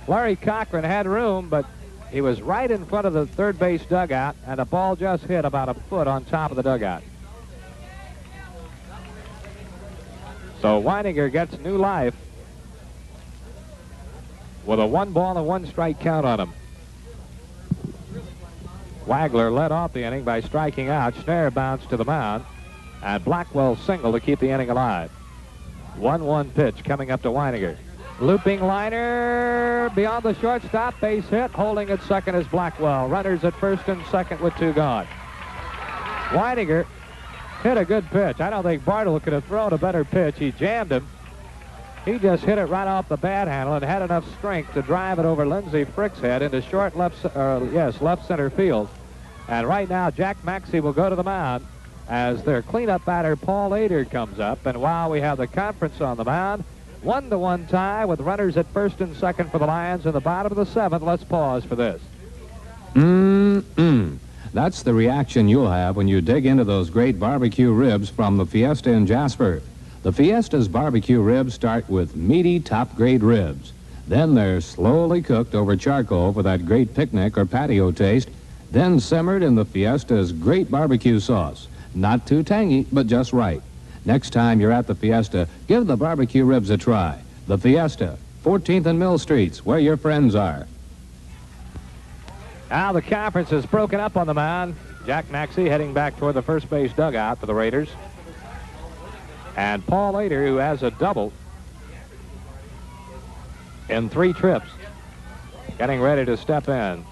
Larry Cochran had room, but he was right in front of the third base dugout, and the ball just hit about a foot on top of the dugout. So Weininger gets new life with a 1 ball and 1 strike count on him. Wagler led off the inning by striking out. Schnarr bounced to the mound, and Blackwell singled to keep the inning alive. 1-1 pitch coming up to Weininger. Looping liner beyond the shortstop, base hit. Holding at second is Blackwell. Runners at first and second with 2 gone. Weininger hit a good pitch. I don't think Bartle could have thrown a better pitch. He jammed him. He just hit it right off the bat handle and had enough strength to drive it over Lindsey Frick's head into short left center field. And right now, Jack Maxey will go to the mound as their cleanup batter, Paul Ader, comes up. And while we have the conference on the mound, 1-1 tie with runners at first and second for the Lions in the bottom of the seventh. Let's pause for this. That's the reaction you'll have when you dig into those great barbecue ribs from the Fiesta in Jasper. The Fiesta's barbecue ribs start with meaty top-grade ribs. Then they're slowly cooked over charcoal for that great picnic or patio taste, then simmered in the Fiesta's great barbecue sauce. Not too tangy, but just right. Next time you're at the Fiesta, give the barbecue ribs a try. The Fiesta, 14th and Mill Streets, where your friends are. Now the conference is broken up on the mound. Jack Maxey heading back toward the first base dugout for the Raiders. And Paul Ader, who has a double in 3 trips, getting ready to step in.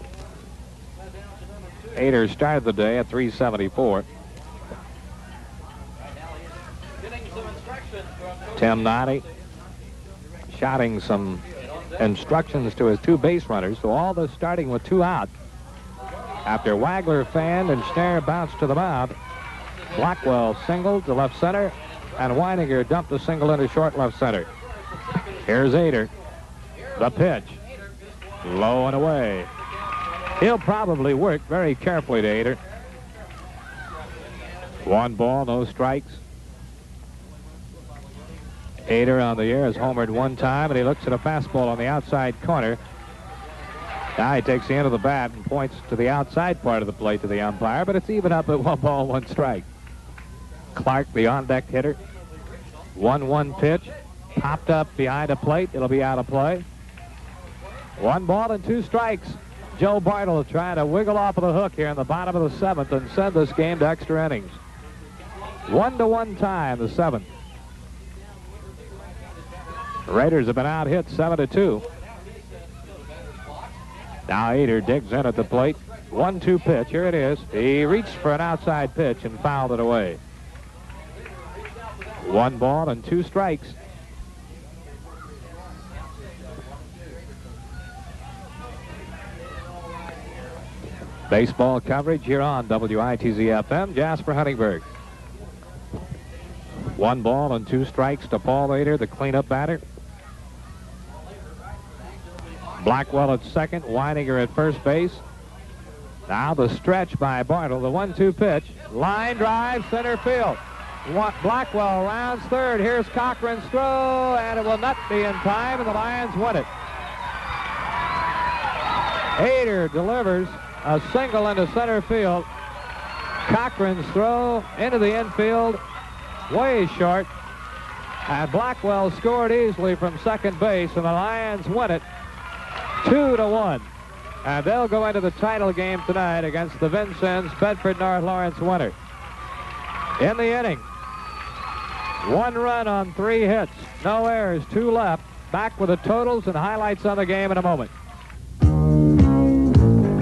Ader started the day at .374. Tim Noddy shouting some instructions to his 2 base runners. So all this starting with 2 out. After Wagler fanned and Schnarr bounced to the mound, Blackwell singled to left center, and Weininger dumped a single into short left center. Here's Ader. The pitch. Low and away. He'll probably work very carefully to Ader. 1 ball, no strikes. Ader on the air has homered 1 time, and he looks at a fastball on the outside corner. Now he takes the end of the bat and points to the outside part of the plate to the umpire, but it's even up at 1 ball, 1 strike. Clark, the on-deck hitter. 1-1 pitch. Popped up behind a plate. It'll be out of play. 1 ball and 2 strikes. Joe Bartle trying to wiggle off of the hook here in the bottom of the 7th and send this game to extra innings. 1-1 tie in the 7th. The Raiders have been out-hit 7-2. Now Ader digs in at the plate. 1-2 pitch. Here it is. He reached for an outside pitch and fouled it away. 1 ball and 2 strikes. Baseball coverage here on WITZ-FM, Jasper Huntingburg. 1 ball and 2 strikes to Paul Ader, the cleanup batter. Blackwell at second, Weininger at first base. Now the stretch by Bartle, the 1-2 pitch. Line drive, center field. Blackwell rounds third. Here's Cochran's throw, and it will not be in time, and the Lions win it. Ader delivers a single into center field. Cochran's throw into the infield, way short. And Blackwell scored easily from second base, and the Lions win it 2-1. And they'll go into the title game tonight against the Vincennes Bedford North Lawrence winner. In the inning, 1 run on 3 hits, no errors, 2 left. Back with the totals and highlights on the game in a moment.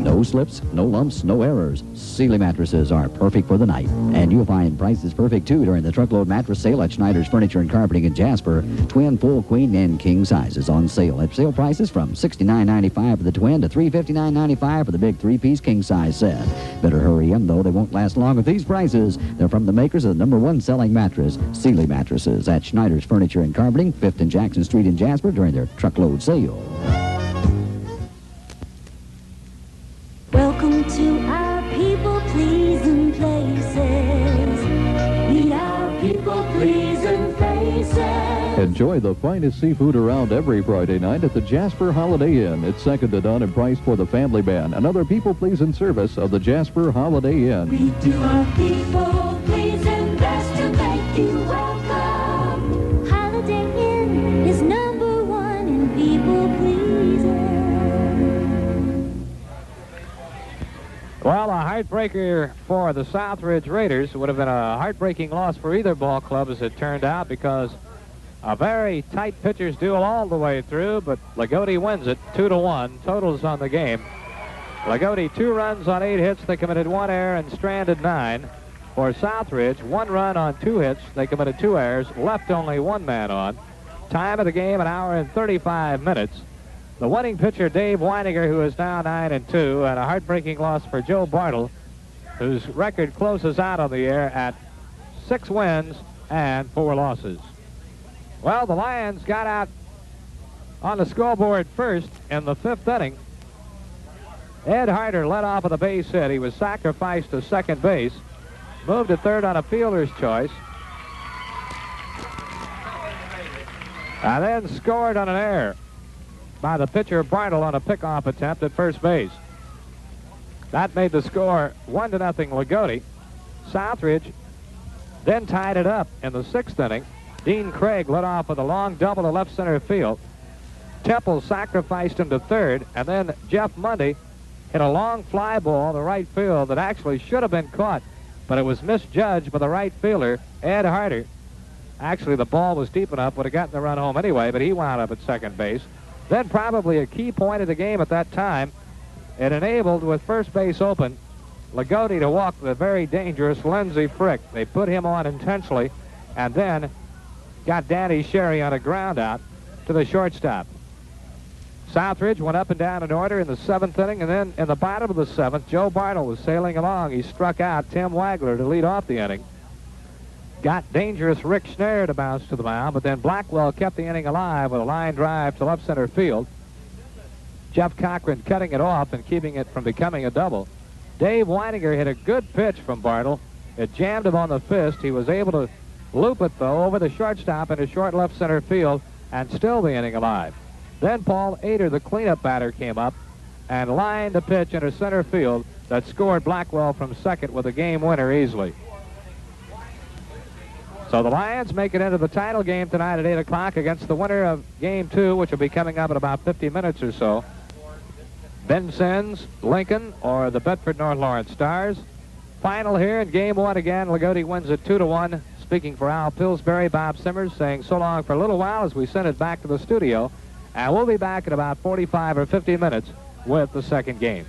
No slips, no lumps, no errors. Sealy mattresses are perfect for the night. And you'll find prices perfect, too, during the truckload mattress sale at Schneider's Furniture and Carpeting in Jasper. Twin, full, queen, and king sizes on sale at sale prices from $69.95 for the twin to $359.95 for the big 3-piece king-size set. Better hurry in, though. They won't last long at these prices. They're from the makers of the #1 selling mattress, Sealy mattresses, at Schneider's Furniture and Carpeting, 5th and Jackson Street in Jasper during their truckload sale. Welcome to our people-pleasing places. Meet our people-pleasing faces. Enjoy the finest seafood around every Friday night at the Jasper Holiday Inn. It's second to none in price for the family band. Another people-pleasing service of the Jasper Holiday Inn. We do our people-pleasing best to make you welcome. Holiday Inn is #1 in people-pleasing. Well, a heartbreaker for the Southridge Raiders. It would have been a heartbreaking loss for either ball club, as it turned out, because a very tight pitcher's duel all the way through, but Loogootee wins it 2-1. Totals on the game. Loogootee 2 runs on 8 hits. They committed 1 error and stranded 9. For Southridge, 1 run on 2 hits. They committed 2 errors, left only 1 man on. Time of the game, 1 hour and 35 minutes. The winning pitcher, Dave Weininger, who is now 9-2, and a heartbreaking loss for Joe Bartle, whose record closes out on the year at 6 wins and 4 losses. Well, the Lions got out on the scoreboard first in the 5th inning. Ed Harder led off with a base hit. He was sacrificed to second base, moved to third on a fielder's choice, and then scored on an error by the pitcher Bartle on a pickoff attempt at first base. That made the score 1-0 Loogootee. Southridge then tied it up in the 6th inning. Dean Craig led off with a long double to left center field. Temple sacrificed him to third, and then Jeff Mundy hit a long fly ball to right field that actually should have been caught, but it was misjudged by the right fielder, Ed Harder. Actually, the ball was deep enough, would have gotten the run home anyway, but he wound up at second base. Then probably a key point of the game at that time, it enabled, with first base open, Loogootee to walk the very dangerous Lindsey Frick. They put him on intentionally and then got Danny Sherry on a ground out to the shortstop. Southridge went up and down in order in the 7th inning, and then in the bottom of the 7th, Joe Bartle was sailing along. He struck out Tim Wagler to lead off the inning. Got dangerous Rick Schneider to bounce to the mound, but then Blackwell kept the inning alive with a line drive to left center field. Jeff Cochran cutting it off and keeping it from becoming a double. Dave Weininger hit a good pitch from Bartle. It jammed him on the fist. He was able to loop it, though, over the shortstop into short left center field and still the inning alive. Then Paul Ader, the cleanup batter, came up and lined a pitch into center field that scored Blackwell from second with a game winner easily. So the Lions make it into the title game tonight at 8 o'clock against the winner of Game 2, which will be coming up in about 50 minutes or so. Vincennes, Lincoln, or the Bedford North Lawrence Stars. Final here in Game 1 again. Loogootee wins it 2-1. Speaking for Al Pillsbury, Bob Simmers saying so long for a little while as we send it back to the studio. And we'll be back in about 45 or 50 minutes with the second game.